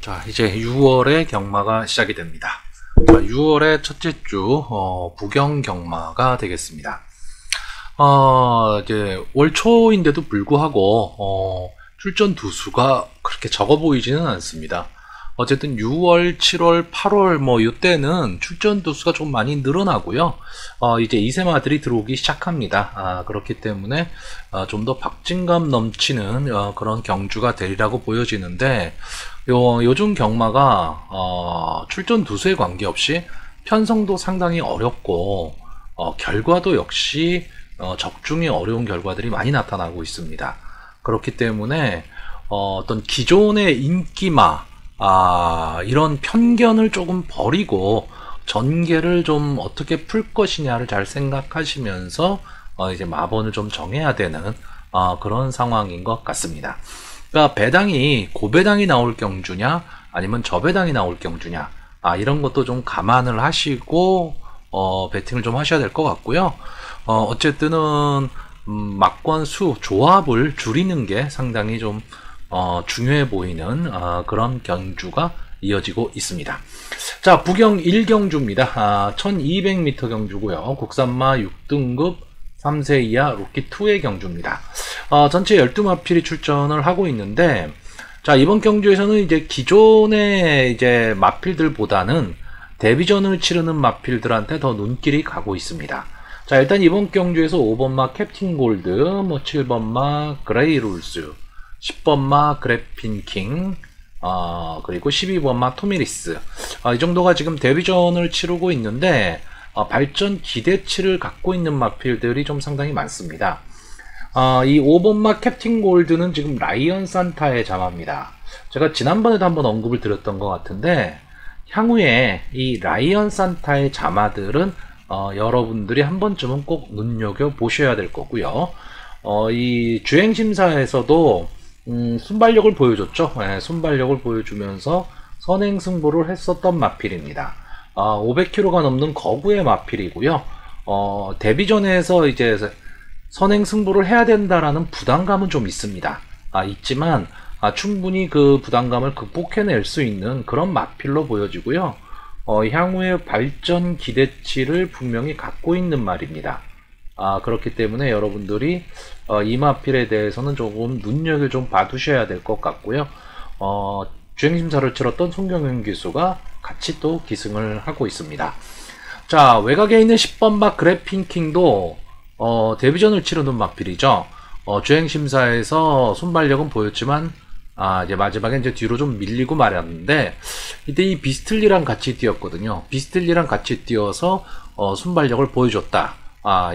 자, 이제 6월의 경마가 시작이 됩니다. 자, 6월의 첫째 주 부경 경마가 되겠습니다. 이제 월 초인데도 불구하고 출전 두수가 그렇게 적어 보이지는 않습니다. 어쨌든 6월, 7월, 8월 뭐 이때는 출전 두수가 좀 많이 늘어나고요. 이제 이세마들이 들어오기 시작합니다. 그렇기 때문에 좀 더 박진감 넘치는 그런 경주가 되리라고 보여지는데, 요즘 경마가 출전 두수에 관계없이 편성도 상당히 어렵고 결과도 역시 적중이 어려운 결과들이 많이 나타나고 있습니다. 그렇기 때문에 어떤 기존의 인기마 이런 편견을 조금 버리고 전개를 좀 어떻게 풀 것이냐를 잘 생각하시면서 이제 마번을 좀 정해야 되는 그런 상황인 것 같습니다. 그러니까 배당이 고배당이 나올 경주냐 아니면 저배당이 나올 경주냐 이런 것도 좀 감안을 하시고 배팅을 좀 하셔야 될 것 같고요. 어쨌든은 막권 수 조합을 줄이는 게 상당히 좀 중요해 보이는 그런 경주가 이어지고 있습니다. 자, 부경 1경주입니다. 1200m 경주고요. 국산마 6등급 3세 이하 루키 2의 경주입니다. 전체 12마필이 출전을 하고 있는데, 자, 이번 경주에서는 이제 기존의 이제 마필들보다는 데뷔전을 치르는 마필들한테 더 눈길이 가고 있습니다. 자, 일단 이번 경주에서 5번마 캡틴 골드, 7번마 그레이 룰스, 10번마 그래핀킹, 그리고 12번마 토미리스, 이 정도가 지금 데뷔전을 치르고 있는데, 발전 기대치를 갖고 있는 마필들이 좀 상당히 많습니다. 이 5번마 캡틴 골드는 지금 라이언 산타의 자마입니다. 제가 지난번에도 한번 언급을 드렸던 것 같은데, 향후에 이 라이언 산타의 자마들은 여러분들이 한 번쯤은 꼭 눈여겨보셔야 될 거고요. 이 주행심사에서도 순발력을 보여줬죠. 네, 순발력을 보여주면서 선행승부를 했었던 마필입니다. 500km가 넘는 거구의 마필이고요. 데뷔전에서 이제 선행승부를 해야 된다라는 부담감은 좀 있습니다. 있지만 충분히 그 부담감을 극복해낼 수 있는 그런 마필로 보여지고요. 향후의 발전 기대치를 분명히 갖고 있는 말입니다. 그렇기 때문에 여러분들이 이 마필에 대해서는 조금 눈여겨 좀 봐두셔야 될 것 같고요. 주행심사를 치렀던 송경윤 기수가 같이 또 기승을 하고 있습니다. 자, 외곽에 있는 10번마 그래핀킹도 데뷔전을 치르는 마필이죠. 주행심사에서 순발력은 보였지만 이제 마지막에 이제 뒤로 좀 밀리고 말았는데, 이때 이 비스틀리랑 같이 뛰었거든요. 비스틀리랑 같이 뛰어서 순발력을 보여줬다.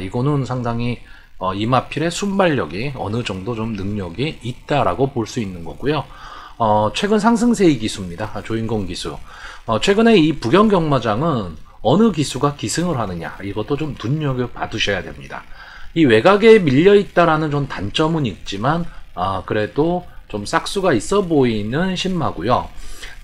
이거는 상당히 이 마필의 순발력이 어느 정도 좀 능력이 있다라고 볼 수 있는 거고요. 최근 상승세의 기수입니다. 조인공 기수. 최근에 이 부경 경마장은 어느 기수가 기승을 하느냐, 이것도 좀 눈여겨 봐두셔야 됩니다. 이 외곽에 밀려 있다라는 좀 단점은 있지만 그래도 좀 싹수가 있어 보이는 신마고요.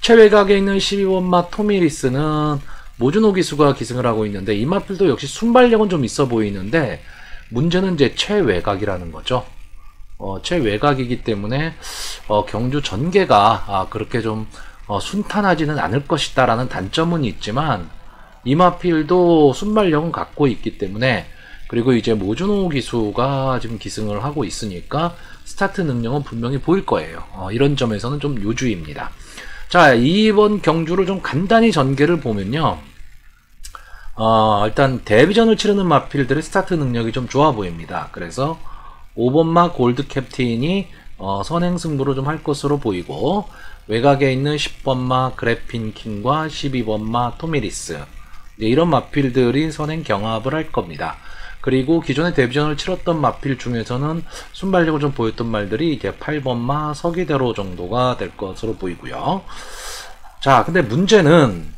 최외곽에 있는 12번마 토미리스는 모준호 기수가 기승을 하고 있는데, 이 마필도 역시 순발력은 좀 있어 보이는데 문제는 이제 최외곽이라는 거죠. 최외곽이기 때문에 경주 전개가 그렇게 좀 순탄하지는 않을 것이다 라는 단점은 있지만, 이 마필도 순발력은 갖고 있기 때문에, 그리고 이제 모준호 기수가 지금 기승을 하고 있으니까 스타트 능력은 분명히 보일 거예요. 이런 점에서는 좀 요주입니다. 자, 이번 경주를 좀 간단히 전개를 보면요. 일단 데뷔전을 치르는 마필들의 스타트 능력이 좀 좋아 보입니다. 그래서 5번마 골드 캡틴이 선행승부를 좀 할 것으로 보이고, 외곽에 있는 10번마 그래핀킹과 12번마 토미리스, 이런 마필들이 선행 경합을 할 겁니다. 그리고 기존의 데뷔전을 치렀던 마필 중에서는 순발력을 좀 보였던 말들이 이제 8번마 서기대로 정도가 될 것으로 보이고요. 자, 근데 문제는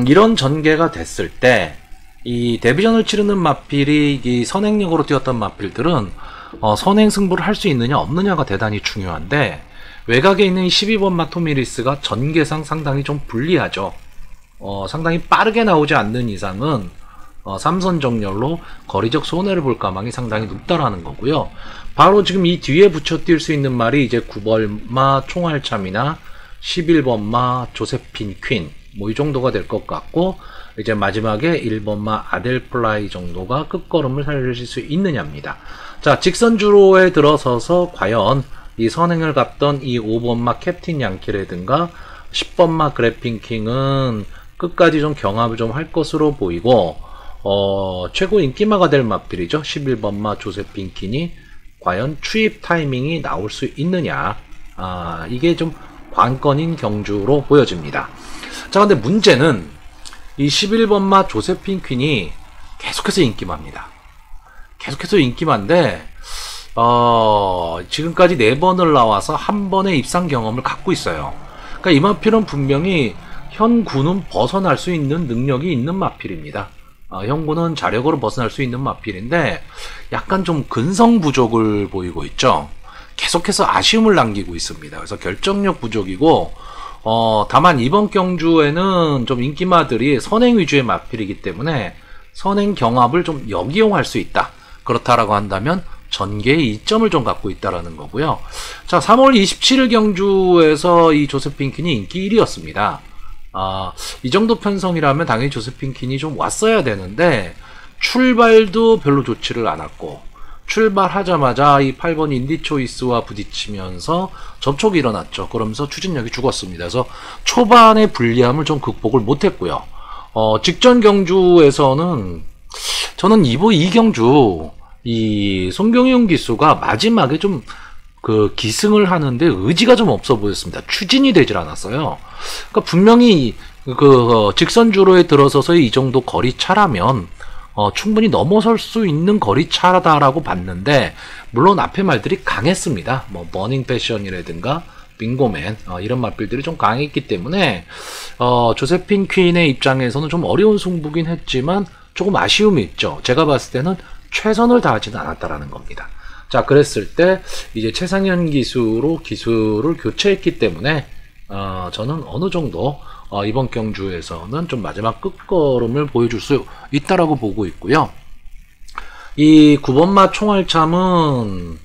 이런 전개가 됐을 때 이 데뷔전을 치르는 마필이 이 선행력으로 뛰었던 마필들은 선행 승부를 할 수 있느냐 없느냐가 대단히 중요한데, 외곽에 있는 12번마 토미리스가 전개상 상당히 좀 불리하죠. 상당히 빠르게 나오지 않는 이상은 3선 정렬로 거리적 손해를 볼 가망이 상당히 높다라는 거고요. 바로 지금 이 뒤에 붙여 뛸 수 있는 말이 이제 9번마 총알참이나 11번마 조세핀 퀸 뭐 이 정도가 될 것 같고, 이제 마지막에 1번마 아델플라이 정도가 끝걸음을 살릴 수 있느냐입니다. 자, 직선주로에 들어서서 과연 이 선행을 갔던 이 5번마 캡틴 양키라든가 10번마 그래핑킹은 끝까지 좀 경합을 좀 할 것으로 보이고, 최고 인기마가 될 마필이죠. 11번마 조세핀 퀸이 과연 추입 타이밍이 나올 수 있느냐. 이게 좀 관건인 경주로 보여집니다. 자, 근데 문제는 이 11번마 조세핀 퀸이 계속해서 인기마입니다. 계속해서 인기마인데, 지금까지 4번을 나와서 한 번의 입상 경험을 갖고 있어요. 그러니까 이 마필은 분명히 현구는 벗어날 수 있는 능력이 있는 마필입니다. 현구는 자력으로 벗어날 수 있는 마필인데 약간 좀 근성 부족을 보이고 있죠. 계속해서 아쉬움을 남기고 있습니다. 그래서 결정력 부족이고, 다만 이번 경주에는 좀 인기마들이 선행 위주의 마필이기 때문에 선행 경합을 좀 역이용할 수 있다. 그렇다라고 한다면 전개의 이점을 좀 갖고 있다라는 거고요. 자, 3월 27일 경주에서 이 조세핀 퀸이 인기 1위였습니다. 이 정도 편성이라면 당연히 조세핀 퀸이 좀 왔어야 되는데 출발도 별로 좋지를 않았고, 출발하자마자 이 8번 인디초이스와 부딪히면서 접촉이 일어났죠. 그러면서 추진력이 죽었습니다. 그래서 초반의 불리함을 좀 극복을 못했고요. 직전 경주에서는 저는 이 경주 이 송경용 기수가 마지막에 좀 그 기승을 하는데 의지가 좀 없어 보였습니다. 추진이 되질 않았어요. 그러니까 분명히 그 직선주로에 들어서서 이 정도 거리 차라면 충분히 넘어설 수 있는 거리 차다라고 봤는데, 물론 앞에 말들이 강했습니다. 뭐 버닝 패션이라든가 빙고맨 이런 마필들이 좀 강했기 때문에 조세핀 퀸의 입장에서는 좀 어려운 승부긴 했지만 조금 아쉬움이 있죠. 제가 봤을 때는 최선을 다하지는 않았다라는 겁니다. 자, 그랬을 때 이제 최상현 기수로 기수를 교체했기 때문에 저는 어느 정도 이번 경주에서는 좀 마지막 끝걸음을 보여줄 수 있다라고 보고 있고요. 이 9번마 총알참은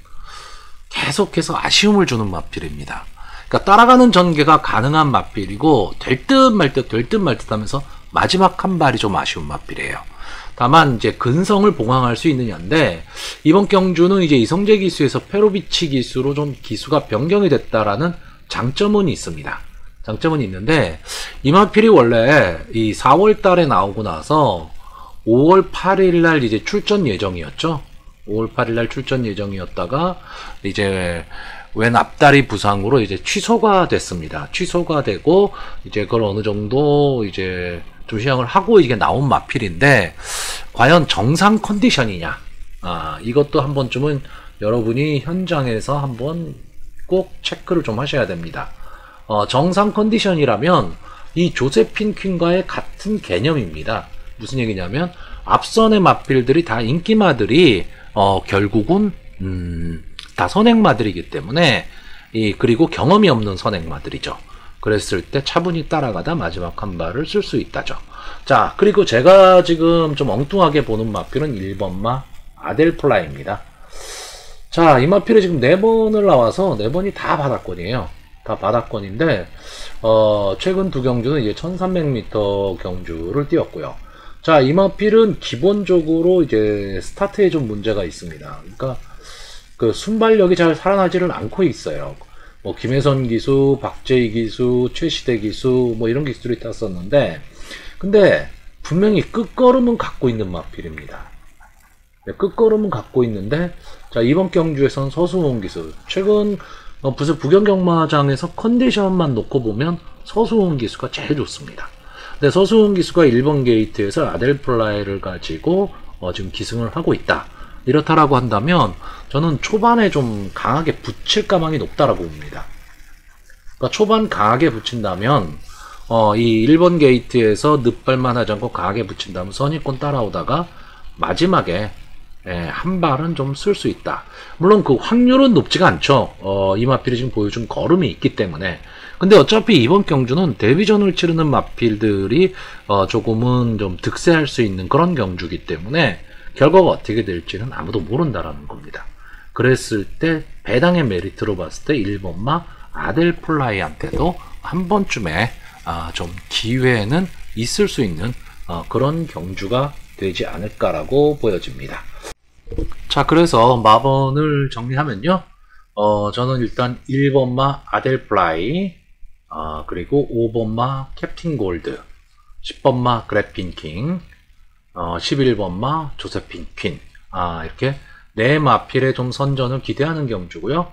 계속해서 아쉬움을 주는 마필입니다. 그러니까 따라가는 전개가 가능한 마필이고 될 듯 말 듯 하면서 마지막 한 발이 좀 아쉬운 마필이에요. 다만 이제 근성을 봉황할 수 있느냐인데, 이번 경주는 이제 이성재 기수에서 페로비치 기수로 좀 기수가 변경이 됐다라는 장점은 있습니다. 장점은 있는데, 이 마필이 원래 이 4월 달에 나오고 나서 5월 8일 날 이제 출전 예정이었죠. 5월 8일 날 출전 예정이었다가 이제 왼 앞다리 부상으로 이제 취소가 됐습니다. 취소가 되고 이제 그걸 어느 정도 이제 좀 시향을 하고 이게 나온 마필인데, 과연 정상 컨디션이냐? 이것도 한 번쯤은 여러분이 현장에서 한번 꼭 체크를 좀 하셔야 됩니다. 정상 컨디션이라면 이 조세핀 퀸과의 같은 개념입니다. 무슨 얘기냐면 앞선의 마필들이 다 인기마들이 결국은 다 선행마들이기 때문에 그리고 경험이 없는 선행마들이죠. 그랬을 때 차분히 따라가다 마지막 한 발을 쓸 수 있다죠. 자, 그리고 제가 지금 좀 엉뚱하게 보는 마필은 1번마 아델플라이입니다. 자, 이 마필이 지금 4번을 나와서 4번이 다 바닥권이에요. 다 바닥권인데 최근 두 경주는 이제 1300m 경주를 뛰었고요. 자, 이 마필은 기본적으로 이제 스타트에 좀 문제가 있습니다. 그러니까 그 순발력이 잘 살아나지를 않고 있어요. 뭐 김혜선 기수, 박재희 기수, 최시대 기수 뭐 이런 기수들이 탔었는데, 근데 분명히 끝걸음은 갖고 있는 마필입니다. 끝걸음은 갖고 있는데, 자, 이번 경주에선 서수홍 기수, 최근 무슨 부경경마장에서 컨디션만 놓고 보면 서수홍 기수가 제일 좋습니다. 근데 서수홍 기수가 1번 게이트에서 아델플라이를 가지고 지금 기승을 하고 있다. 이렇다라고 한다면 저는 초반에 좀 강하게 붙일 가망이 높다라고 봅니다. 그러니까 초반 강하게 붙인다면 이 1번 게이트에서 늪발만 하지 않고 강하게 붙인다면 선입권 따라오다가 마지막에 한 발은 좀 쓸 수 있다. 물론 그 확률은 높지가 않죠. 이 마필이 지금 보여준 걸음이 있기 때문에. 근데 어차피 이번 경주는 데뷔전을 치르는 마필들이 조금은 좀 득세할 수 있는 그런 경주이기 때문에 결과가 어떻게 될지는 아무도 모른다라는 겁니다. 그랬을 때 배당의 메리트로 봤을 때 1번마 아델플라이한테도 한 번쯤에 좀 기회는 있을 수 있는 그런 경주가 되지 않을까라고 보여집니다. 자, 그래서 마번을 정리하면요. 저는 일단 1번마 아델플라이, 그리고 5번마 캡틴 골드, 10번마 그래핀킹, 11번마 조세핀 퀸, 이렇게 네 마필의 좀 선전을 기대하는 경주고요.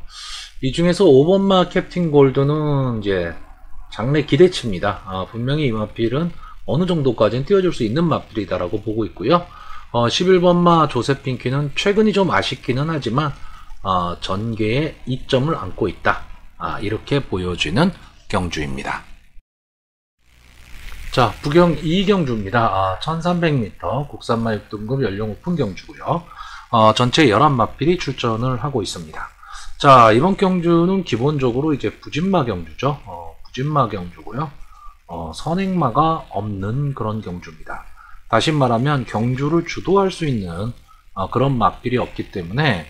이 중에서 5번마 캡틴 골드는 이제 장래 기대치입니다. 분명히 이 마필은 어느 정도까지는 띄워줄 수 있는 마필이다라고 보고 있고요. 11번마 조세핀 퀸은 최근이 좀 아쉽기는 하지만 전개에 이점을 안고 있다. 이렇게 보여지는 경주입니다. 자, 부경 2경주입니다. 1300m 국산마 6등급 연령 오픈 경주고요. 전체 11마필이 출전을 하고 있습니다. 자, 이번 경주는 기본적으로 이제 부진마 경주죠. 부진마 경주고요. 선행마가 없는 그런 경주입니다. 다시 말하면 경주를 주도할 수 있는 그런 마필이 없기 때문에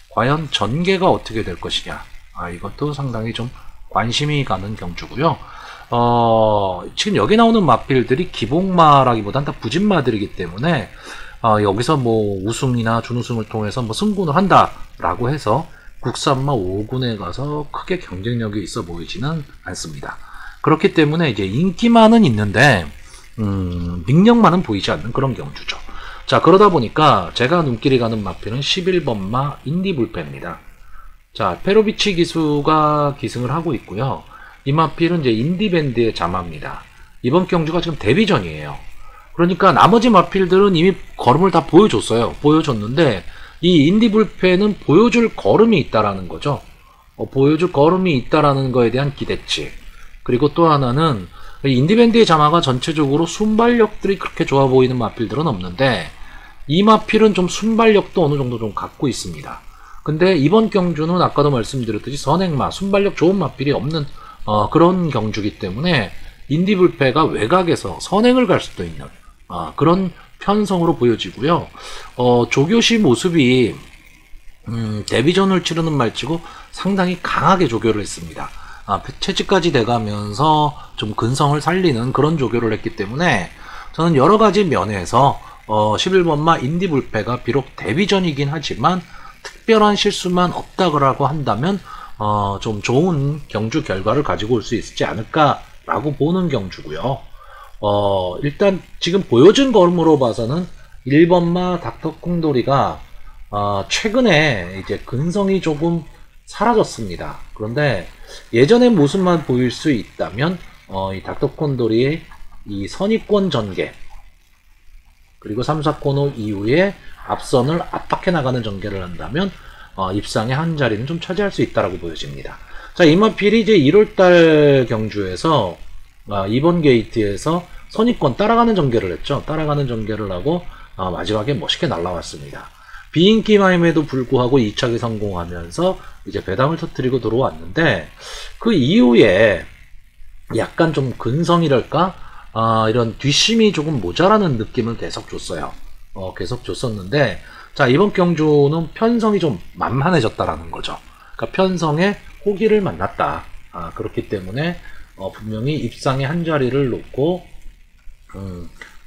과연 전개가 어떻게 될 것이냐, 이것도 상당히 좀 관심이 가는 경주고요. 지금 여기 나오는 마필들이 기복마라기보단 다 부진마들이기 때문에 여기서 뭐 우승이나 준우승을 통해서 뭐 승군을 한다라고 해서 국산마 5군에 가서 크게 경쟁력이 있어 보이지는 않습니다. 그렇기 때문에 이제 인기만은 있는데 능력만은 보이지 않는 그런 경주죠. 자, 그러다 보니까 제가 눈길이 가는 마필은 11번마 인디불패입니다. 자, 페로비치 기수가 기승을 하고 있고요. 이 마필은 이제 인디밴드의 자마입니다. 이번 경주가 지금 데뷔전이에요. 그러니까 나머지 마필들은 이미 걸음을 다 보여줬어요. 보여줬는데 이 인디불패는 보여줄 걸음이 있다라는 거죠. 보여줄 걸음이 있다라는 거에 대한 기대치. 그리고 또 하나는 인디밴드의 자마가 전체적으로 순발력들이 그렇게 좋아 보이는 마필들은 없는데 이 마필은 좀 순발력도 어느 정도 좀 갖고 있습니다. 근데 이번 경주는 아까도 말씀드렸듯이 선행마, 순발력 좋은 마필이 없는 그런 경주기 때문에 인디불패가 외곽에서 선행을 갈 수도 있는 그런 편성으로 보여지고요. 조교시 모습이 데뷔전을 치르는 말치고 상당히 강하게 조교를 했습니다. 채찍까지 돼가면서 좀 근성을 살리는 그런 조교를 했기 때문에 저는 여러가지 면에서 11번마 인디불패가 비록 데뷔전이긴 하지만 특별한 실수만 없다고 한다면 좀 좋은 경주 결과를 가지고 올 수 있지 않을까라고 보는 경주고요. 일단 지금 보여준 걸음으로 봐서는 1번마 닥터콩돌이가 최근에 이제 근성이 조금 사라졌습니다. 그런데 예전의 모습만 보일 수 있다면 이 닥터콘돌이의 이 선입권 전개 그리고 3, 4코너 이후에 앞선을 압박해 나가는 전개를 한다면 입상의 한 자리는 좀 차지할 수 있다라고 보여집니다. 자, 이 마필이 이제 1월달 경주에서 이번 게이트에서 선입권 따라가는 전개를 했죠. 따라가는 전개를 하고 마지막에 멋있게 날라왔습니다. 비인기마임에도 불구하고 2차기 성공하면서 이제 배당을 터뜨리고 들어왔는데 그 이후에 약간 좀 근성이랄까 이런 뒷심이 조금 모자라는 느낌을 계속 줬어요. 계속 줬었는데 자, 이번 경주는 편성이 좀 만만해졌다라는 거죠. 그러니까 편성에 호기를 만났다. 그렇기 때문에 분명히 입상의 한 자리를 놓고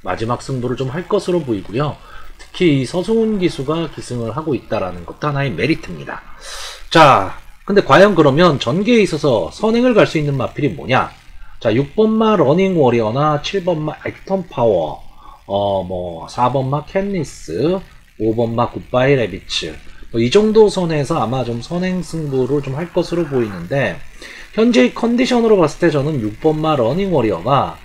마지막 승부를 좀 할 것으로 보이고요. 특히 이 서승훈 기수가 기승을 하고 있다라는 것도 하나의 메리트입니다. 자, 근데 과연 그러면 전개에 있어서 선행을 갈 수 있는 마필이 뭐냐? 자, 6번마 러닝 워리어나 7번마 액턴 파워, 4번마 캔리스, 5번마 굿바이 레비츠, 이 정도 선에서 아마 좀 선행 승부를 좀 할 것으로 보이는데, 현재의 컨디션으로 봤을 때 저는 6번마 러닝 워리어가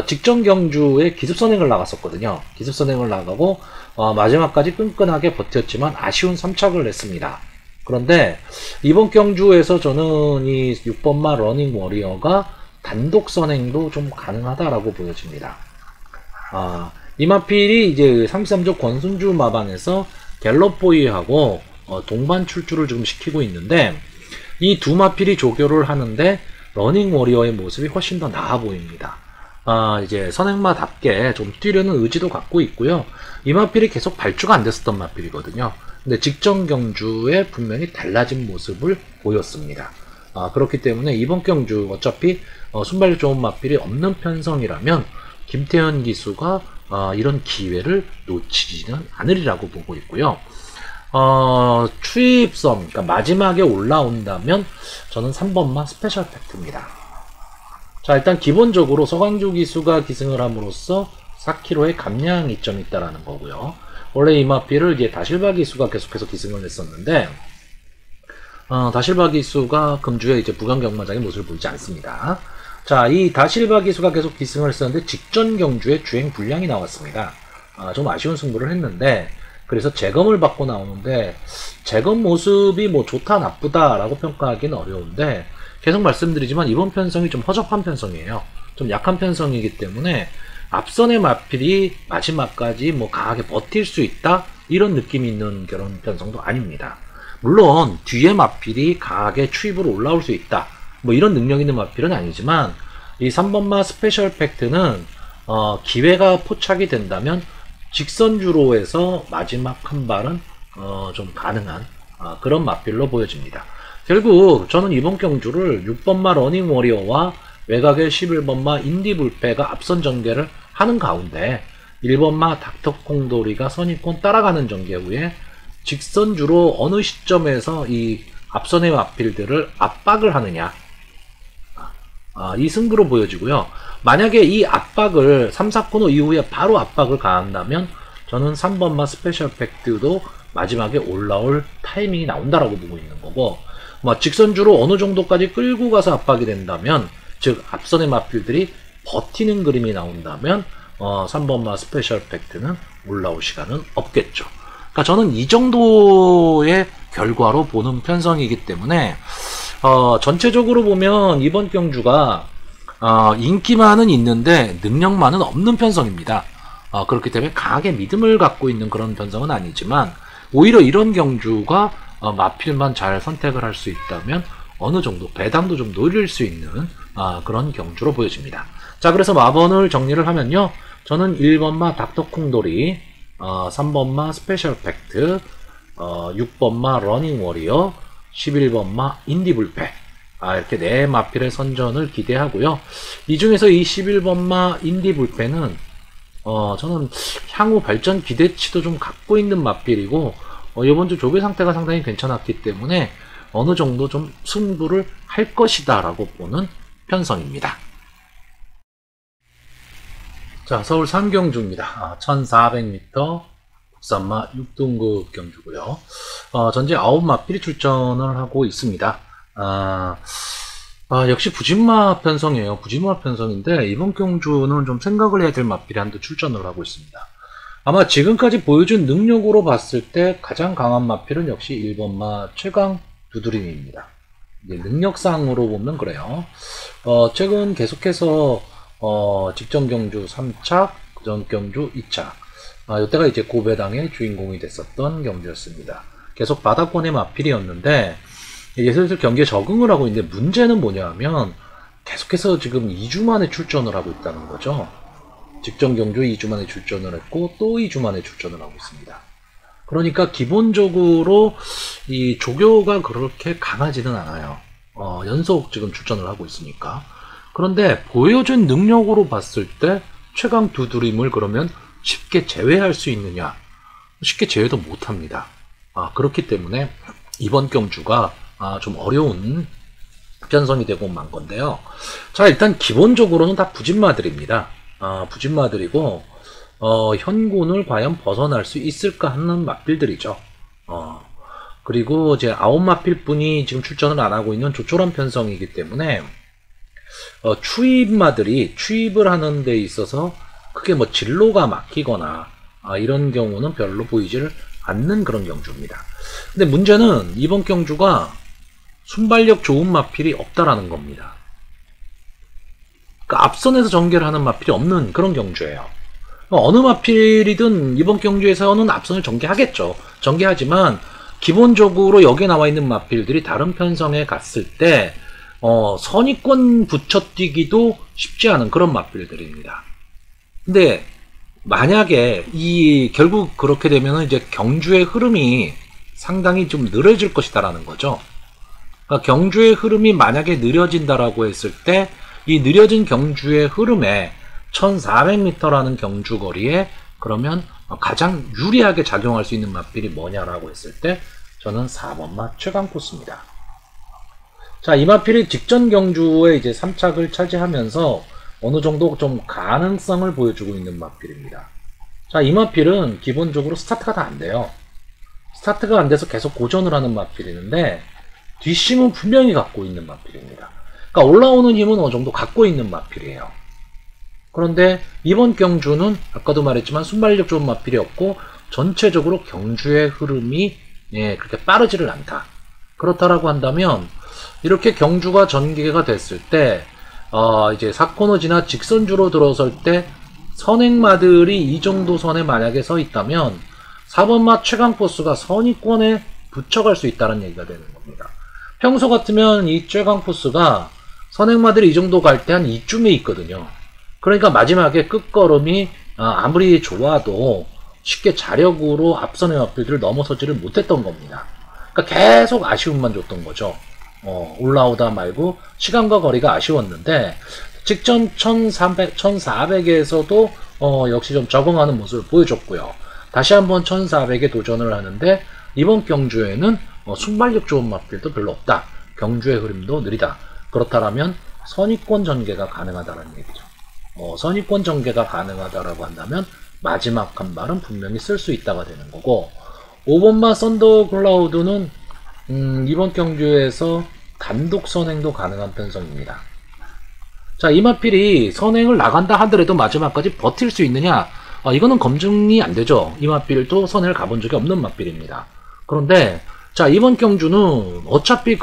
직전 경주에 기습선행을 나갔었거든요. 기습선행을 나가고 마지막까지 끈끈하게 버텼지만 아쉬운 3착을 냈습니다. 그런데 이번 경주에서 저는 이 6번마 러닝 워리어가 단독 선행도 좀 가능하다라고 보여집니다. 이 마필이 이제 33조 권순주 마방에서 갤럽보이하고 동반 출주를 좀 시키고 있는데 이 두 마필이 조교를 하는데 러닝 워리어의 모습이 훨씬 더 나아 보입니다. 이제 선행마답게 좀 뛰려는 의지도 갖고 있고요. 이 마필이 계속 발주가 안 됐었던 마필이거든요. 근데 직전 경주에 분명히 달라진 모습을 보였습니다. 그렇기 때문에 이번 경주 어차피 순발력 좋은 마필이 없는 편성이라면 김태현 기수가 이런 기회를 놓치지는 않으리라고 보고 있고요. 추입섬, 그러니까 마지막에 올라온다면 저는 3번마 스페셜 팩트입니다. 자, 일단 기본적으로 서광주 기수가 기승을 함으로써 4kg의 감량 이점이 있다라는 거고요. 원래 이 마필을 이제 다실바 기수가 계속해서 기승을 했었는데, 다실바 기수가 금주에 이제 부강경마장의 모습을 보이지 않습니다. 자, 이 다실바 기수가 계속 기승을 했었는데 직전 경주에 주행 불량이 나왔습니다. 좀 아쉬운 승부를 했는데, 그래서 재검을 받고 나오는데 재검 모습이 뭐 좋다 나쁘다라고 평가하기는 어려운데, 계속 말씀드리지만 이번 편성이 좀 허접한 편성이에요. 좀 약한 편성이기 때문에 앞선의 마필이 마지막까지 뭐 강하게 버틸 수 있다 이런 느낌이 있는 그런 편성도 아닙니다. 물론 뒤에 마필이 강하게 추입으로 올라올 수 있다 뭐 이런 능력 있는 마필은 아니지만, 이 3번마 스페셜 팩트는 기회가 포착이 된다면 직선주로에서 마지막 한 발은 좀 가능한 그런 마필로 보여집니다. 결국 저는 이번 경주를 6번마 러닝 워리어와 외곽의 11번마 인디불패가 앞선 전개를 하는 가운데 1번마 닥터콩돌이가 선입권 따라가는 전개 후에 직선주로 어느 시점에서 이 앞선의 마필들을 압박을 하느냐, 이 승부로 보여지고요. 만약에 이 압박을 3, 4코너 이후에 바로 압박을 가한다면 저는 3번마 스페셜 팩트도 마지막에 올라올 타이밍이 나온다라고 보고 있는 거고, 뭐 직선주로 어느 정도까지 끌고 가서 압박이 된다면, 즉 앞선의 마필들이 버티는 그림이 나온다면 3번마 스페셜 팩트는 올라올 시간은 없겠죠. 그러니까 저는 이 정도의 결과로 보는 편성이기 때문에 전체적으로 보면 이번 경주가 인기만은 있는데 능력만은 없는 편성입니다. 그렇기 때문에 강하게 믿음을 갖고 있는 그런 편성은 아니지만, 오히려 이런 경주가 마필만 잘 선택을 할 수 있다면 어느 정도 배당도 좀 노릴 수 있는 그런 경주로 보여집니다. 자, 그래서 마번을 정리를 하면요, 저는 1번마 닥터콩돌이, 3번마 스페셜 팩트, 6번마 러닝 워리어, 11번마 인디불패, 이렇게 4마필의 선전을 기대하고요. 이 중에서 이 11번마 인디불패는 저는 향후 발전 기대치도 좀 갖고 있는 마필이고, 이번주 조개 상태가 상당히 괜찮았기 때문에 어느 정도 좀 승부를 할 것이다 라고 보는 편성입니다. 자, 서울 상경주입니다. 1400m 국산마 6등급 경주고요. 전체 9마필이 출전을 하고 있습니다. 역시 부진마 편성이에요. 부진마 편성인데 이번 경주는 좀 생각을 해야 될 마필이 한두 출전을 하고 있습니다. 아마 지금까지 보여준 능력으로 봤을 때 가장 강한 마필은 역시 1번마 최강 두드림입니다. 능력상으로 보면 그래요. 최근 계속해서 직전 경주 3차, 그전 경주 2차, 이때가 이제 고배당의 주인공이 됐었던 경주였습니다. 계속 바닥권의 마필이었는데 이제 슬슬 경기에 적응을 하고 있는데, 문제는 뭐냐면 계속해서 지금 2주 만에 출전을 하고 있다는 거죠. 직전 경주 2주 만에 출전을 했고 또 2주 만에 출전을 하고 있습니다. 그러니까 기본적으로 이 조교가 그렇게 강하지는 않아요. 연속 지금 출전을 하고 있으니까. 그런데 보여준 능력으로 봤을 때 최강 두드림을 그러면 쉽게 제외할 수 있느냐? 쉽게 제외도 못합니다. 그렇기 때문에 이번 경주가 좀 어려운 편성이 되고 만 건데요. 자, 일단 기본적으로는 다 부진마들입니다. 부진마들이고 현군을 과연 벗어날 수 있을까 하는 마필들이죠. 그리고 이제 9마필 뿐이 지금 출전을 안 하고 있는 조촐한 편성이기 때문에 추입마들이 추입을 하는 데 있어서 크게 뭐 진로가 막히거나 이런 경우는 별로 보이지를 않는 그런 경주입니다. 근데 문제는 이번 경주가 순발력 좋은 마필이 없다라는 겁니다. 그러니까 앞선에서 전개를 하는 마필이 없는 그런 경주예요. 어느 마필이든 이번 경주에서는 앞선을 전개하겠죠. 전개하지만 기본적으로 여기에 나와 있는 마필들이 다른 편성에 갔을 때 선입권 붙여뛰기도 쉽지 않은 그런 마필들입니다. 근데 만약에 결국 그렇게 되면 이제 경주의 흐름이 상당히 좀 느려질 것이다라는 거죠. 그러니까 경주의 흐름이 만약에 느려진다라고 했을 때 이 느려진 경주의 흐름에 1400m라는 경주 거리에 그러면 가장 유리하게 작용할 수 있는 마필이 뭐냐라고 했을 때 저는 4번 마 최강 코스입니다. 자, 이 마필이 직전 경주에 이제 3착을 차지하면서 어느 정도 좀 가능성을 보여주고 있는 마필입니다. 자, 이 마필은 기본적으로 스타트가 다 안 돼요. 스타트가 안 돼서 계속 고전을 하는 마필이는데 뒷심은 분명히 갖고 있는 마필입니다. 그러니까 올라오는 힘은 어느 정도 갖고 있는 마필이에요. 그런데 이번 경주는 아까도 말했지만 순발력 좋은 마필이 없고 전체적으로 경주의 흐름이 그렇게 빠르지를 않다. 그렇다라고 한다면 이렇게 경주가 전개가 됐을 때 이제 4코너 지나 직선주로 들어설 때 선행마들이 이 정도 선에 만약에 서 있다면 4번마 최강포스가 선위권에 붙여갈 수 있다는 얘기가 되는 겁니다. 평소 같으면 이 최강포스가 선행마들이 이 정도 갈 때 한 이쯤에 있거든요. 그러니까 마지막에 끝걸음이 아무리 좋아도 쉽게 자력으로 앞선의 마필들을 넘어서지를 못했던 겁니다. 그러니까 계속 아쉬움만 줬던 거죠. 올라오다 말고 시간과 거리가 아쉬웠는데 직전 1400에서도 역시 좀 적응하는 모습을 보여줬고요. 다시 한번 1400에 도전을 하는데 이번 경주에는 순발력 좋은 마필도 별로 없다. 경주의 흐름도 느리다. 그렇다면 선위권 전개가 가능하다는 얘기죠. 선위권 전개가 가능하다라고 한다면 마지막 한 발은 분명히 쓸 수 있다가 되는 거고 5번마 썬더클라우드는 이번 경주에서 단독 선행도 가능한 편성입니다. 자, 이 마필이 선행을 나간다 하더라도 마지막까지 버틸 수 있느냐? 이거는 검증이 안 되죠. 이 마필도 선행을 가본 적이 없는 마필입니다. 그런데 자, 이번 경주는 어차피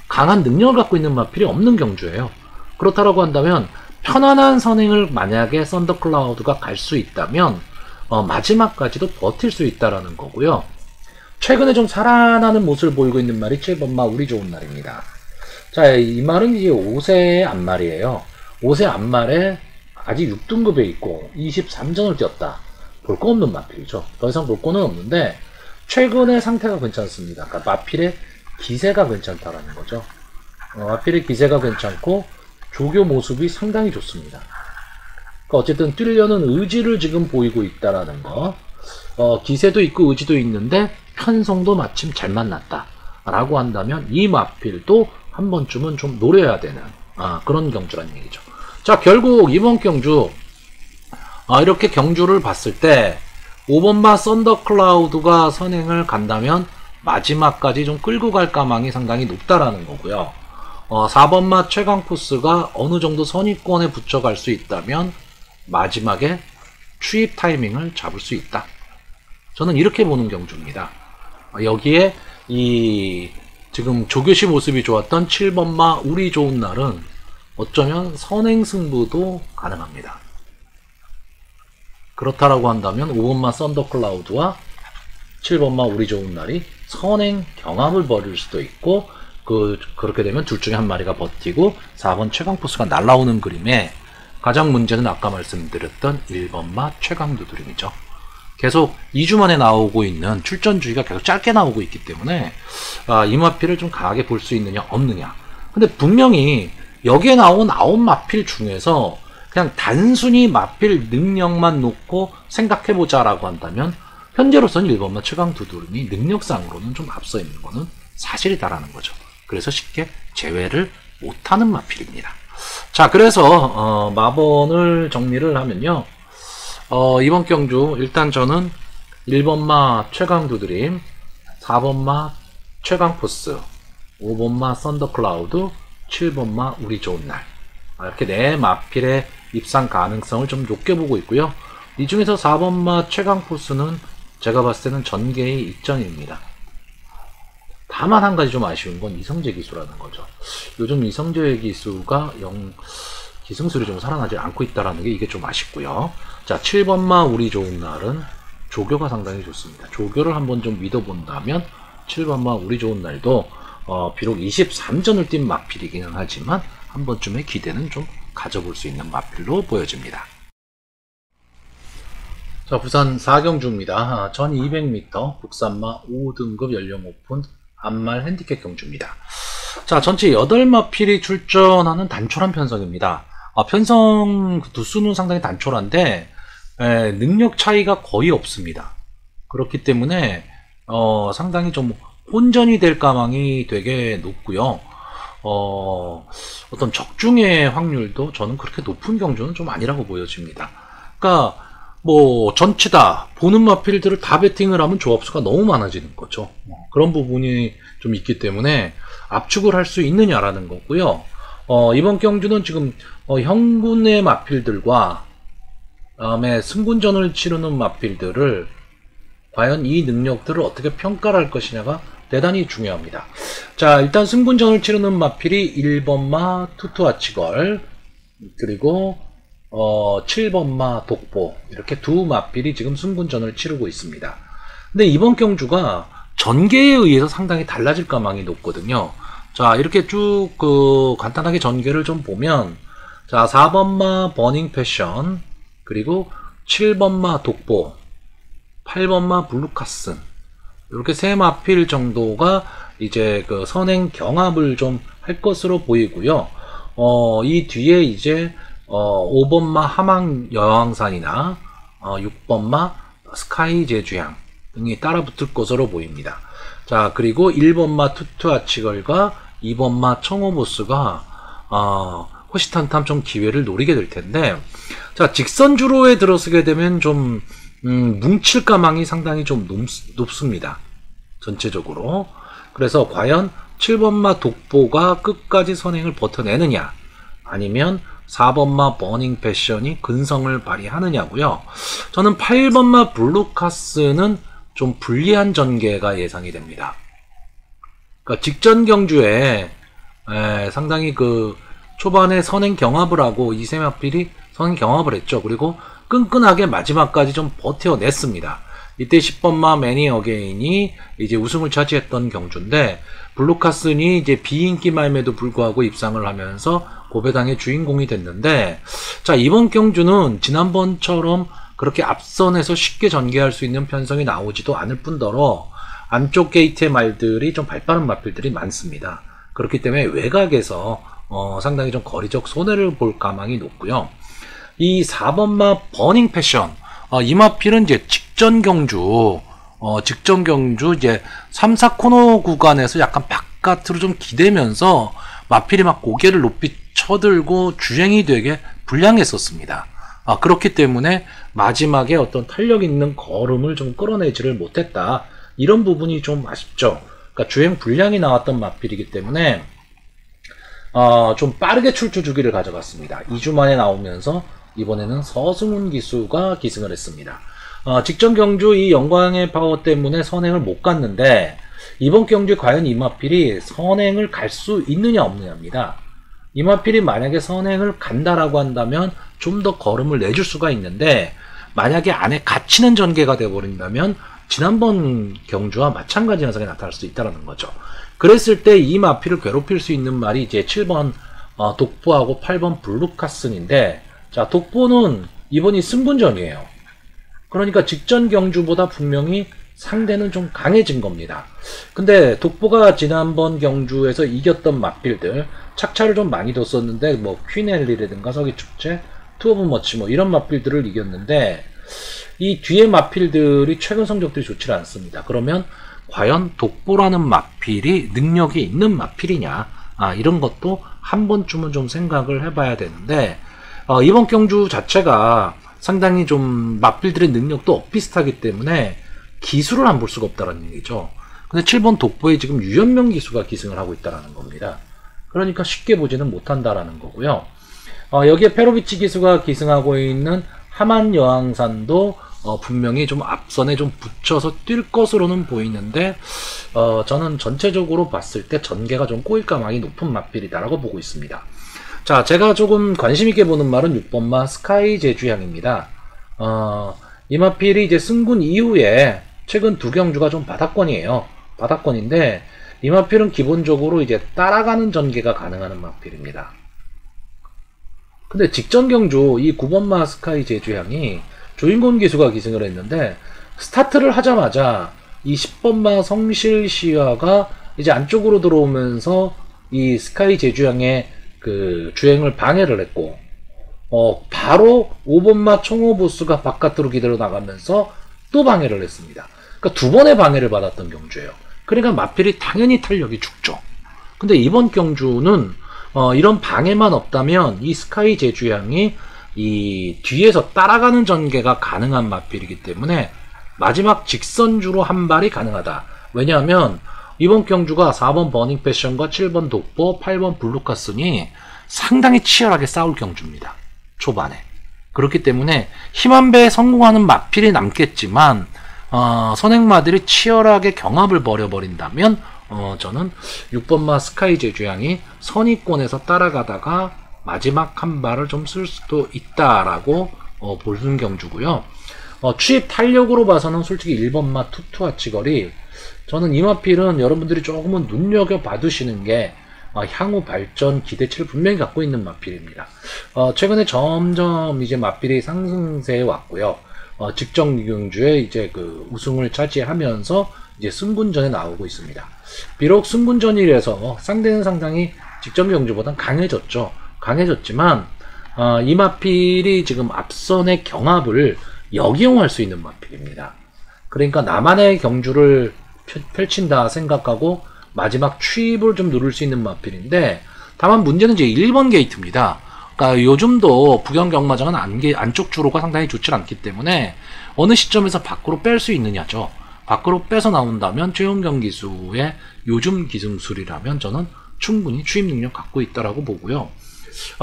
강한 능력을 갖고 있는 마필이 없는 경주예요. 그렇다고 한다면 편안한 선행을 만약에 썬더클라우드가 갈 수 있다면 마지막까지도 버틸 수 있다라는 거고요. 최근에 좀 살아나는 모습을 보이고 있는 말이 7번마 우리 좋은 날입니다. 자, 이 말은 이제 5세의 앞말이에요. 5세 앞말에 아직 6등급에 있고 23전을 뛰었다. 볼 거 없는 마필이죠. 더 이상 볼 거는 없는데 최근의 상태가 괜찮습니다. 그러니까 마필의 기세가 괜찮다라는 거죠. 마필의 기세가 괜찮고 조교 모습이 상당히 좋습니다. 그러니까 어쨌든 뛰려는 의지를 지금 보이고 있다라는 거. 기세도 있고 의지도 있는데 편성도 마침 잘 만났다 라고 한다면 이 마필도 한 번쯤은 좀 노려야 되는 그런 경주란 얘기죠. 자, 결국 이번 경주 이렇게 경주를 봤을 때 5번마 썬더클라우드가 선행을 간다면 마지막까지 좀 끌고 갈 가망이 상당히 높다라는 거고요. 4번마 최강포스가 어느 정도 선위권에 붙여갈 수 있다면 마지막에 추입 타이밍을 잡을 수 있다. 저는 이렇게 보는 경주입니다. 여기에 지금 조교시 모습이 좋았던 7번마 우리 좋은 날은 어쩌면 선행 승부도 가능합니다. 그렇다라고 한다면 5번마 썬더클라우드와 7번마 우리 좋은 날이 선행 경합을 벌일 수도 있고 그렇게 되면 둘 중에 한 마리가 버티고 4번 최강포스가 날아오는 그림에 가장 문제는 아까 말씀드렸던 1번마 최강두드림이죠. 계속 2주 만에 나오고 있는 출전 주기가 계속 짧게 나오고 있기 때문에 이 마필을 좀 강하게 볼 수 있느냐 없느냐. 근데 분명히 여기에 나온 9마필 중에서 그냥 단순히 마필 능력만 놓고 생각해보자 라고 한다면 현재로서는 1번마 최강두드림이 능력상으로는 좀 앞서 있는 거는 사실이다라는 거죠. 그래서 쉽게 제외를 못하는 마필입니다. 자, 그래서 마번을 정리를 하면요. 이번 경주 일단 저는 1번마 최강두드림, 4번마 최강포스, 5번마 썬더클라우드, 7번마 우리 좋은 날 이렇게 4마필의 입상 가능성을 좀 높게 보고 있고요. 이 중에서 4번마 최강포스는 제가 봤을 때는 전개의 입전입니다. 다만 한 가지 좀 아쉬운 건 이성재 기수라는 거죠. 요즘 이성재 기수가 기승술이 좀 살아나지 않고 있다는 게 이게 좀 아쉽고요. 자, 7번마 우리 좋은 날은 조교가 상당히 좋습니다. 조교를 한번 좀 믿어본다면 7번마 우리 좋은 날도 비록 23전을 뛴 마필이기는 하지만 한 번쯤의 기대는 좀 가져볼 수 있는 마필로 보여집니다. 자, 부산 4경주입니다. 1200m 국산마 5등급 연령 오픈 안말 핸디캡 경주입니다. 자, 전체 8마필이 출전하는 단촐한 편성입니다. 편성 두수는 상당히 단촐한데 능력 차이가 거의 없습니다. 그렇기 때문에 상당히 좀 혼전이 될 가망이 되게 높고요. 어떤 적중의 확률도 저는 그렇게 높은 경주는 좀 아니라고 보여집니다. 그러니까 뭐 전체 다 보는 마필들을 다 배팅을 하면 조합수가 너무 많아지는 거죠. 그런 부분이 좀 있기 때문에 압축을 할 수 있느냐라는 거고요. 이번 경주는 지금 형군의 마필들과 다음에 승군전을 치르는 마필들을 과연 이 능력들을 어떻게 평가를 할 것이냐가 대단히 중요합니다. 자, 일단 승군전을 치르는 마필이 1번마 투투아치걸, 그리고 7번마 독보, 이렇게 두 마필이 지금 승군전을 치르고 있습니다. 근데 이번 경주가 전개에 의해서 상당히 달라질 가망이 높거든요. 자, 이렇게 쭉 간단하게 전개를 좀 보면, 자, 4번마 버닝 패션, 그리고 7번마 독보, 8번마 블루카슨, 이렇게 세 마필 정도가 이제 그 선행 경합을 좀 할 것으로 보이고요. 이 뒤에 이제 5번마 함양 여왕산이나 6번마 스카이 제주향 등이 따라 붙을 것으로 보입니다. 자, 그리고 1번마 투투아치걸과 2번마 청호보스가 호시탄탐 좀 기회를 노리게 될 텐데, 자, 직선주로에 들어서게 되면 좀 뭉칠 가망이 상당히 좀 높습니다. 전체적으로. 그래서 과연 7번마 독보가 끝까지 선행을 버텨내느냐, 아니면 4번마 버닝 패션이 근성을 발휘하느냐고요. 저는 8번마 블루카스는 좀 불리한 전개가 예상이 됩니다. 그러니까 직전 경주에 상당히 그 초반에 선행 경합을 하고 이 세 마필이 선행 경합을 했죠. 그리고 끈끈하게 마지막까지 좀 버텨냈습니다. 이때 10번마 매니 어게인이 이제 우승을 차지했던 경주인데, 블루카슨이 이제 비인기말에도 불구하고 입상을 하면서 고배당의 주인공이 됐는데, 자, 이번 경주는 지난번처럼 그렇게 앞선에서 쉽게 전개할 수 있는 편성이 나오지도 않을 뿐더러 안쪽 게이트의 말들이 좀 발빠른 마필들이 많습니다. 그렇기 때문에 외곽에서 상당히 좀 거리적 손해를 볼 가망이 높고요. 이 4번마 버닝 패션, 이 마필은 이제 직전 경주 이제 3, 4코너 구간에서 약간 바깥으로 좀 기대면서 마필이 막 고개를 높이 쳐들고 주행이 되게 불량했었습니다. 그렇기 때문에 마지막에 어떤 탄력 있는 걸음을 좀 끌어내지를 못했다. 이런 부분이 좀 아쉽죠. 그러니까 주행 불량이 나왔던 마필이기 때문에 좀 빠르게 출주 주기를 가져갔습니다. 2주 만에 나오면서 이번에는 서승훈 기수가 기승을 했습니다. 직전 경주 이 영광의 파워 때문에 선행을 못 갔는데, 이번 경주에 과연 이 마필이 선행을 갈 수 있느냐 없느냐입니다. 이 마필이 만약에 선행을 간다라고 한다면 좀 더 걸음을 내줄 수가 있는데, 만약에 안에 갇히는 전개가 되어버린다면 지난번 경주와 마찬가지 현상이 나타날 수 있다는 거죠. 그랬을 때 이 마필을 괴롭힐 수 있는 말이 이제 7번 독보하고 8번 블루카슨인데, 자, 독보는 이번이 승군전이에요. 그러니까 직전 경주보다 분명히 상대는 좀 강해진 겁니다. 근데 독보가 지난번 경주에서 이겼던 마필들, 착차를 좀 많이 뒀었는데, 뭐 퀸엘리라든가 서기축제, 투어브 머치 뭐 이런 마필들을 이겼는데, 이 뒤에 마필들이 최근 성적들이 좋지 않습니다. 그러면 과연 독보라는 마필이 능력이 있는 마필이냐, 이런 것도 한 번쯤은 좀 생각을 해봐야 되는데, 이번 경주 자체가 상당히 좀 마필들의 능력도 엇비슷하기 때문에 기수를 안 볼 수가 없다는 얘기죠. 근데 7번 독보에 지금 유현명 기수가 기승을 하고 있다는 겁니다. 그러니까 쉽게 보지는 못한다라는 거고요. 여기에 페로비치 기수가 기승하고 있는 하만 여왕산도 분명히 좀 앞선에 좀 붙여서 뛸 것으로는 보이는데, 저는 전체적으로 봤을 때 전개가 좀 꼬일 가망이 높은 마필이다라고 보고 있습니다. 자, 제가 조금 관심있게 보는 말은 6번마 스카이 제주향입니다. 이 마필이 이제 승군 이후에 최근 두 경주가 좀 바닥권이에요. 바닥권인데, 이 마필은 기본적으로 이제 따라가는 전개가 가능한 마필입니다. 근데 직전 경주 이 9번마 스카이 제주향이 조인곤 기수가 기승을 했는데, 스타트를 하자마자 이 10번마 성실시화가 이제 안쪽으로 들어오면서 이 스카이 제주항의 그 주행을 방해를 했고, 바로 5번마 청호보스가 바깥으로 기대로 나가면서 또 방해를 했습니다. 그러니까 두 번의 방해를 받았던 경주예요. 그러니까 마필이 당연히 탄력이 죽죠. 근데 이번 경주는 이런 방해만 없다면 이 스카이 제주항이 이 뒤에서 따라가는 전개가 가능한 마필이기 때문에 마지막 직선주로 한 발이 가능하다. 왜냐하면 이번 경주가 4번 버닝 패션과 7번 독보, 8번 블루카슨이 상당히 치열하게 싸울 경주입니다. 초반에. 그렇기 때문에 힘한 배에 성공하는 마필이 남겠지만 선행마들이 치열하게 경합을 벌여버린다면 저는 6번마 스카이 제주항이 선의권에서 따라가다가 마지막 한 발을 좀 쓸 수도 있다라고 보는 경주고요. 취입 탄력으로 봐서는 솔직히 1번마 투투아치거리, 저는 이 마필은 여러분들이 조금은 눈여겨봐 두시는 게 향후 발전 기대치를 분명히 갖고 있는 마필입니다. 최근에 점점 이제 마필이 상승세에 왔고요. 직전 경주에 이제 그 우승을 차지하면서 이제 승군전에 나오고 있습니다. 비록 승군전이라서 상대는 상당히 직전 경주보다 강해졌죠. 강해졌지만 이 마필이 지금 앞선의 경합을 역이용할 수 있는 마필입니다. 그러니까 나만의 경주를 펼친다 생각하고 마지막 취입을 좀 누를 수 있는 마필인데, 다만 문제는 이제 1번 게이트입니다. 그러니까 요즘도 북영 경마장은 안쪽 주로가 상당히 좋지 않기 때문에 어느 시점에서 밖으로 뺄 수 있느냐죠. 밖으로 빼서 나온다면 최용경 기수의 요즘 기승술이라면 저는 충분히 취입 능력 갖고 있다라고 보고요.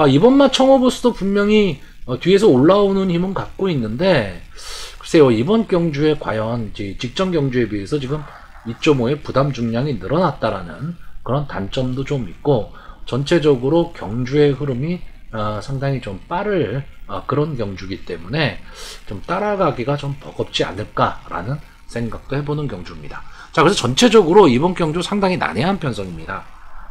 이번마 청호보스도 분명히 뒤에서 올라오는 힘은 갖고 있는데, 글쎄요, 이번 경주에 과연 직전 경주에 비해서 지금 2.5의 부담 중량이 늘어났다라는 그런 단점도 좀 있고, 전체적으로 경주의 흐름이 상당히 좀 빠를 그런 경주이기 때문에 좀 따라가기가 좀 버겁지 않을까라는 생각도 해보는 경주입니다. 자, 그래서 전체적으로 이번 경주 상당히 난해한 편성입니다.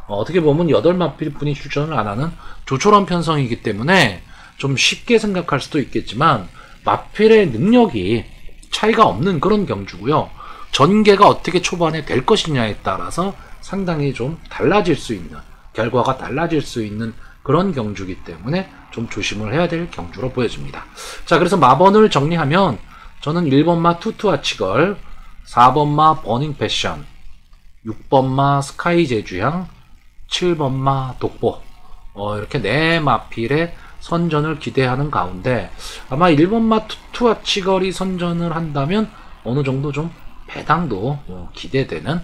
어떻게 보면 8마필뿐이 출전을 안 하는 조촐한 편성이기 때문에 좀 쉽게 생각할 수도 있겠지만 마필의 능력이 차이가 없는 그런 경주고요. 전개가 어떻게 초반에 될 것이냐에 따라서 상당히 좀 달라질 수 있는, 결과가 달라질 수 있는 그런 경주이기 때문에 좀 조심을 해야 될 경주로 보여집니다. 자, 그래서 마번을 정리하면 저는 1번마 투투아치걸, 4번마 버닝 패션, 6번마 스카이 제주향, 7번마 독보, 이렇게 4마필의 선전을 기대하는 가운데 아마 1번마 투투아치걸이 선전을 한다면 어느 정도 좀 배당도 기대되는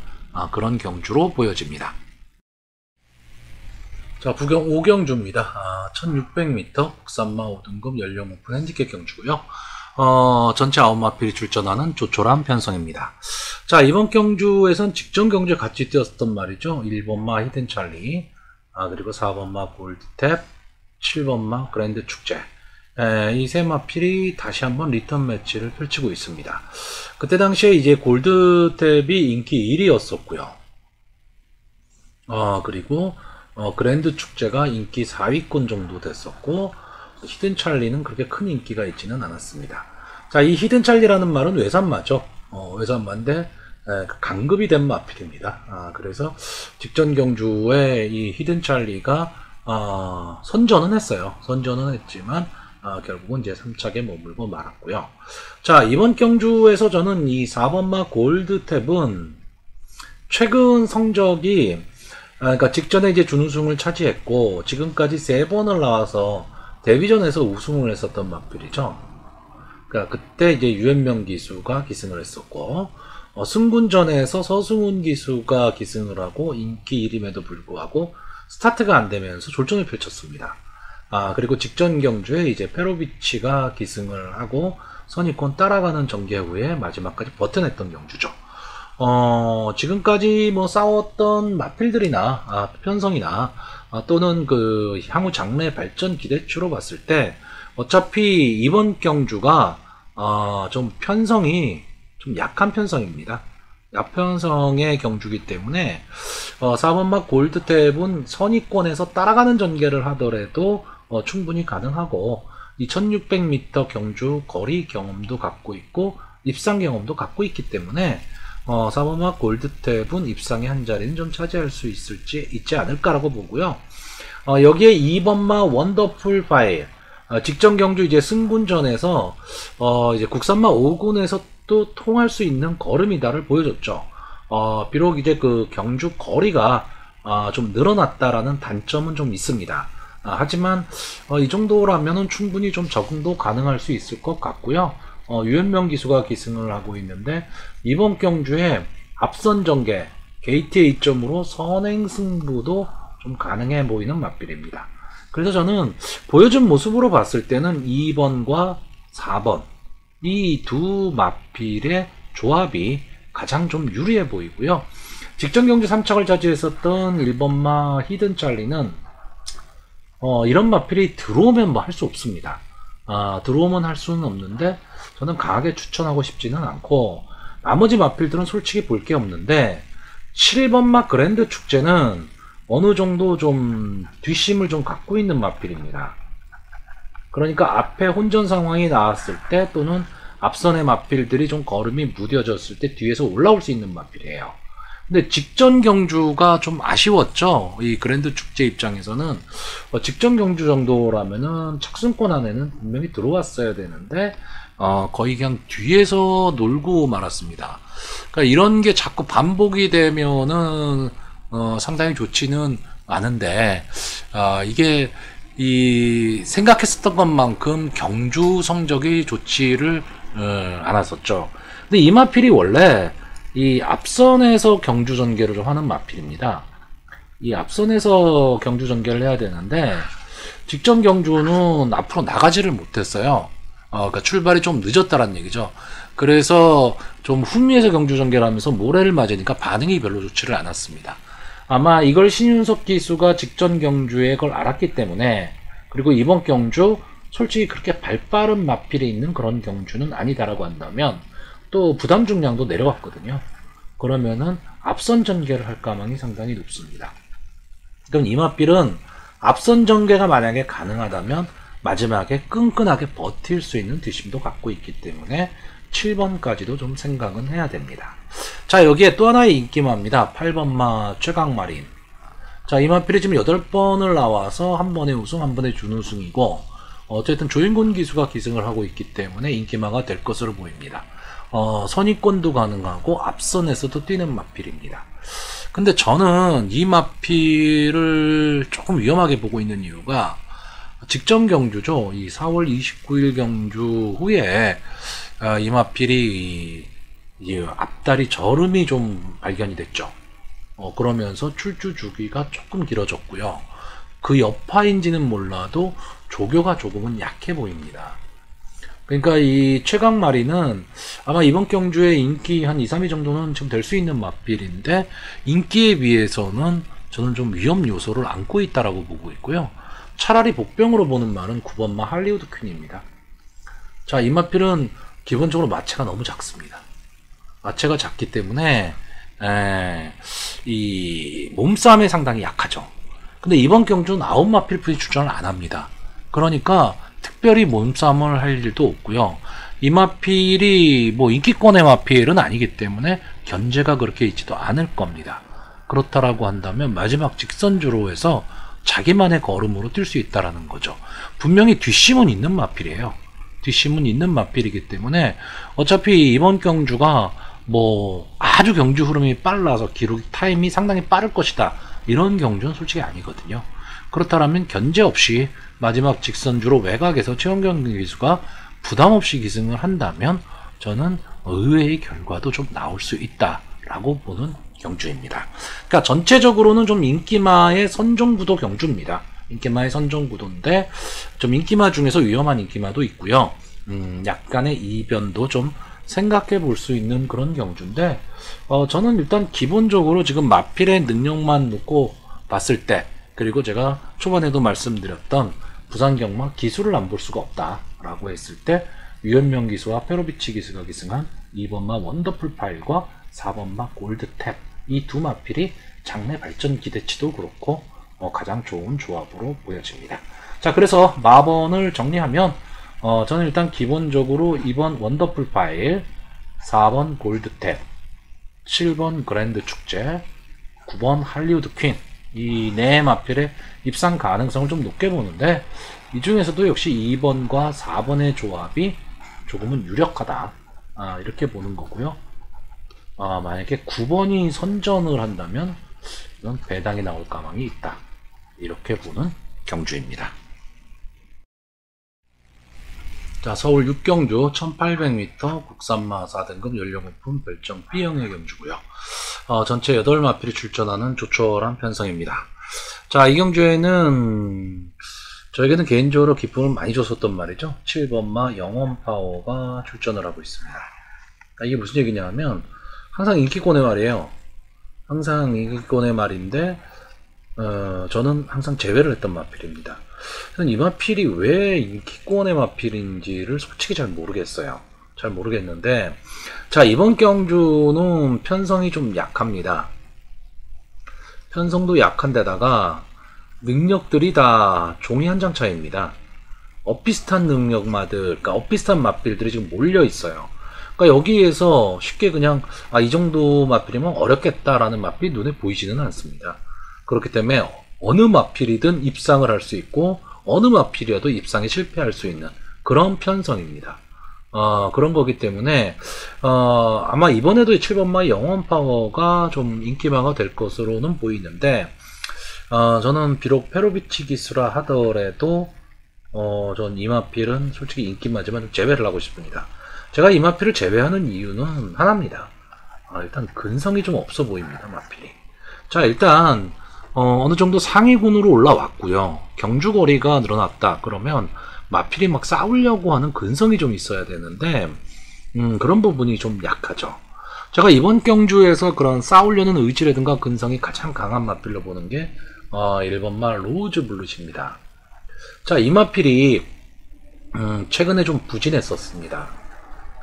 그런 경주로 보여집니다. 자, 부경 5경주입니다. 1600m 국산마 5등급 연령 오픈 핸디캡 경주고요. 전체 9마필이 출전하는 조촐한 편성입니다. 자, 이번 경주에선 직전 경주에 같이 뛰었던 말이죠. 1번마 히든찰리, 그리고 4번마 골드탭, 7번마 그랜드 축제, 이 세 마필이 다시 한번 리턴 매치를 펼치고 있습니다. 그때 당시에 이제 골드탭이 인기 1위였었고요. 그리고 그랜드 축제가 인기 4위권 정도 됐었고, 히든찰리는 그렇게 큰 인기가 있지는 않았습니다. 자, 이 히든찰리라는 말은 외산마죠. 외산마인데 강급이 된 마필입니다. 그래서 직전 경주에 이 히든찰리가 선전은 했어요. 선전은 했지만 결국은 이제 3착에 머물고 말았고요. 자, 이번 경주에서 저는 이 4번마 골드탭은 최근 성적이, 그러니까 직전에 이제 준우승을 차지했고 지금까지 3번을 나와서 데뷔전에서 우승을 했었던 마필이죠. 그러니까 그때 이제 유현명 기수가 기승을 했었고, 승군전에서 서승훈 기수가 기승을 하고 인기 1임에도 불구하고 스타트가 안 되면서 졸전을 펼쳤습니다. 그리고 직전 경주에 이제 페로비치가 기승을 하고 선의권 따라가는 전개 후에 마지막까지 버텨냈던 경주죠. 지금까지 뭐 싸웠던 마필들이나 편성이나 또는 그 향후 장래 발전 기대치로 봤을 때 어차피 이번 경주가 좀 편성이 좀 약한 편성입니다. 약편성의 경주기 때문에 4번마 골드탭은 선의권에서 따라가는 전개를 하더라도 충분히 가능하고, 이 1600m 경주 거리 경험도 갖고 있고 입상 경험도 갖고 있기 때문에 4번마 골드탭은 입상의 한 자리는 좀 차지할 수 있지 않을까라고 보고요. 여기에 2번마 원더풀 파일, 직전 경주 이제 승군전에서 이제 국산마 5군에서 또 통할 수 있는 걸음이다를 보여줬죠. 비록 이제 그 경주 거리가 좀 늘어났다라는 단점은 좀 있습니다. 하지만 이 정도라면은 충분히 좀 적응도 가능할 수 있을 것 같고요. 유현명 기수가 기승을 하고 있는데 이번 경주에 앞선 전개 게이트 A점으로 선행 승부도 좀 가능해 보이는 맞빌입니다. 그래서 저는 보여준 모습으로 봤을 때는 2번과 4번 이 두 맞빌의 조합이 가장 좀 유리해 보이고요. 직전 경주 3착을 차지했었던 1번마 히든 찰리는 이런 맞빌이 들어오면 뭐 할 수 없습니다. 들어오면 할 수는 없는데 저는 강하게 추천하고 싶지는 않고, 나머지 맞빌들은 솔직히 볼 게 없는데 7번마 그랜드 축제는 어느 정도 좀 뒷심을 좀 갖고 있는 맞빌입니다. 그러니까 앞에 혼전 상황이 나왔을 때 또는 앞선의 맞빌들이 좀 걸음이 무뎌졌을 때 뒤에서 올라올 수 있는 맞빌이에요. 근데 직전 경주가 좀 아쉬웠죠. 이 그랜드 축제 입장에서는 직전 경주 정도라면은 착승권 안에는 분명히 들어왔어야 되는데 거의 그냥 뒤에서 놀고 말았습니다. 그러니까 이런 게 자꾸 반복이 되면은 상당히 좋지는 않은데 이게 이 생각했었던 것만큼 경주 성적이 좋지를 않았었죠. 근데 이 마필이 원래 이 앞선에서 경주 전개를 좀 하는 마필입니다. 이 앞선에서 경주 전개를 해야 되는데 직전 경주는 앞으로 나가지를 못했어요. 그러니까 출발이 좀 늦었다라는 얘기죠. 그래서 좀 후미에서 경주 전개를 하면서 모래를 맞으니까 반응이 별로 좋지를 않았습니다. 아마 이걸 신윤석 기수가 직전 경주에 그걸 알았기 때문에, 그리고 이번 경주 솔직히 그렇게 발빠른 마필이 있는 그런 경주는 아니다라고 한다면 또 부담 중량도 내려왔거든요. 그러면은 앞선 전개를 할 가망이 상당히 높습니다. 그럼 이 마필은 앞선 전개가 만약에 가능하다면 마지막에 끈끈하게 버틸 수 있는 뒷심도 갖고 있기 때문에 7번까지도 좀 생각은 해야 됩니다. 자, 여기에 또 하나의 인기마입니다. 8번마 최강마린. 자, 이 마필이 지금 8번을 나와서 한 번에 우승, 한 번에 준우승이고, 어쨌든 조인곤 기수가 기승을 하고 있기 때문에 인기마가 될 것으로 보입니다. 선입권도 가능하고 앞선에서도 뛰는 마필입니다. 근데 저는 이 마필을 조금 위험하게 보고 있는 이유가 직전 경주죠. 이 4월 29일 경주 후에 이 마필이 앞다리 저름이 좀 발견이 됐죠. 그러면서 출주 주기가 조금 길어졌고요. 그 여파인지는 몰라도 조교가 조금은 약해 보입니다. 그러니까 이 최강마리는 아마 이번 경주에 인기 한 2, 3위 정도는 지금 될 수 있는 맞빌인데 인기에 비해서는 저는 좀 위험 요소를 안고 있다라고 보고 있고요. 차라리 복병으로 보는 말은 9번마 할리우드 퀸입니다. 자, 이 맞빌은 기본적으로 마체가 너무 작습니다. 마체가 작기 때문에 이 몸싸움에 상당히 약하죠. 근데 이번 경주는 9마필 출전을 안 합니다. 그러니까 특별히 몸싸움을 할 일도 없고요. 이 마필이 뭐 인기권의 마필은 아니기 때문에 견제가 그렇게 있지도 않을 겁니다. 그렇다라고 한다면 마지막 직선주로 해서 자기만의 걸음으로 뛸 수 있다라는 거죠. 분명히 뒷심은 있는 마필이에요. 뒷심은 있는 마필이기 때문에 어차피 이번 경주가 뭐 아주 경주 흐름이 빨라서 기록 타임이 상당히 빠를 것이다, 이런 경주는 솔직히 아니거든요. 그렇다면 견제 없이 마지막 직선주로 외곽에서 최원경 기수가 부담 없이 기승을 한다면 저는 의외의 결과도 좀 나올 수 있다라고 보는 경주입니다. 그러니까 전체적으로는 좀 인기마의 선종구도 경주입니다. 인기마의 선종구도인데 좀 인기마 중에서 위험한 인기마도 있고요. 약간의 이변도 좀 생각해 볼 수 있는 그런 경주인데 저는 일단 기본적으로 지금 마필의 능력만 놓고 봤을 때, 그리고 제가 초반에도 말씀드렸던 부산경마 기수를 안 볼 수가 없다라고 했을 때 유현명 기수와 페로비치 기수가 기승한 2번마 원더풀 파일과 4번마 골드탭, 이 두 마필이 장래 발전 기대치도 그렇고 가장 좋은 조합으로 보여집니다. 자, 그래서 마번을 정리하면 저는 일단 기본적으로 2번 원더풀 파일, 4번 골드탭, 7번 그랜드 축제, 9번 할리우드 퀸, 이 네 마필의 입상 가능성을 좀 높게 보는데, 이 중에서도 역시 2번과 4번의 조합이 조금은 유력하다, 이렇게 보는 거고요. 만약에 9번이 선전을 한다면 이건 배당이 나올 가망이 있다, 이렇게 보는 경주입니다. 자, 서울 6경주 1800m 국산마 4등급 연령오픈 별정 B형의 경주고요. 전체 8마필이 출전하는 조촐한 편성입니다. 자, 이 경주에는 저에게는 개인적으로 기쁨을 많이 줬었던 말이죠. 7번마 영원파워가 출전을 하고 있습니다. 이게 무슨 얘기냐 하면 항상 인기권의 말이에요. 항상 인기권의 말인데 저는 항상 제외를 했던 마필입니다. 이 마필이 왜 인기권의 마필인지를 솔직히 잘 모르겠어요. 잘 모르겠는데, 자, 이번 경주는 편성이 좀 약합니다. 편성도 약한데다가 능력들이 다 종이 한 장 차이입니다. 엇비슷한 능력마들, 그러니까 엇비슷한 마필들이 지금 몰려 있어요. 그러니까 여기에서 쉽게 그냥 이 정도 마필이면 어렵겠다라는 마필이 눈에 보이지는 않습니다. 그렇기 때문에 어느 마필이든 입상을 할 수 있고 어느 마필이어도 입상에 실패할 수 있는 그런 편성입니다. 그런 거기 때문에 아마 이번에도 7번마 영원파워가 좀 인기마가 될 것으로는 보이는데, 저는 비록 페로비치 기수라 하더라도 전 이 마필은 솔직히 인기마지만 제외를 하고 싶습니다. 제가 이 마필을 제외하는 이유는 하나입니다. 일단 근성이 좀 없어 보입니다, 마필이. 자, 일단 어느 정도 상위군으로 올라왔고요. 경주 거리가 늘어났다 그러면 마필이 막 싸우려고 하는 근성이 좀 있어야 되는데, 그런 부분이 좀 약하죠. 제가 이번 경주에서 그런 싸우려는 의지라든가 근성이 가장 강한 마필로 보는 게 1번마 로즈 블루시입니다. 자, 이 마필이 최근에 좀 부진했었습니다.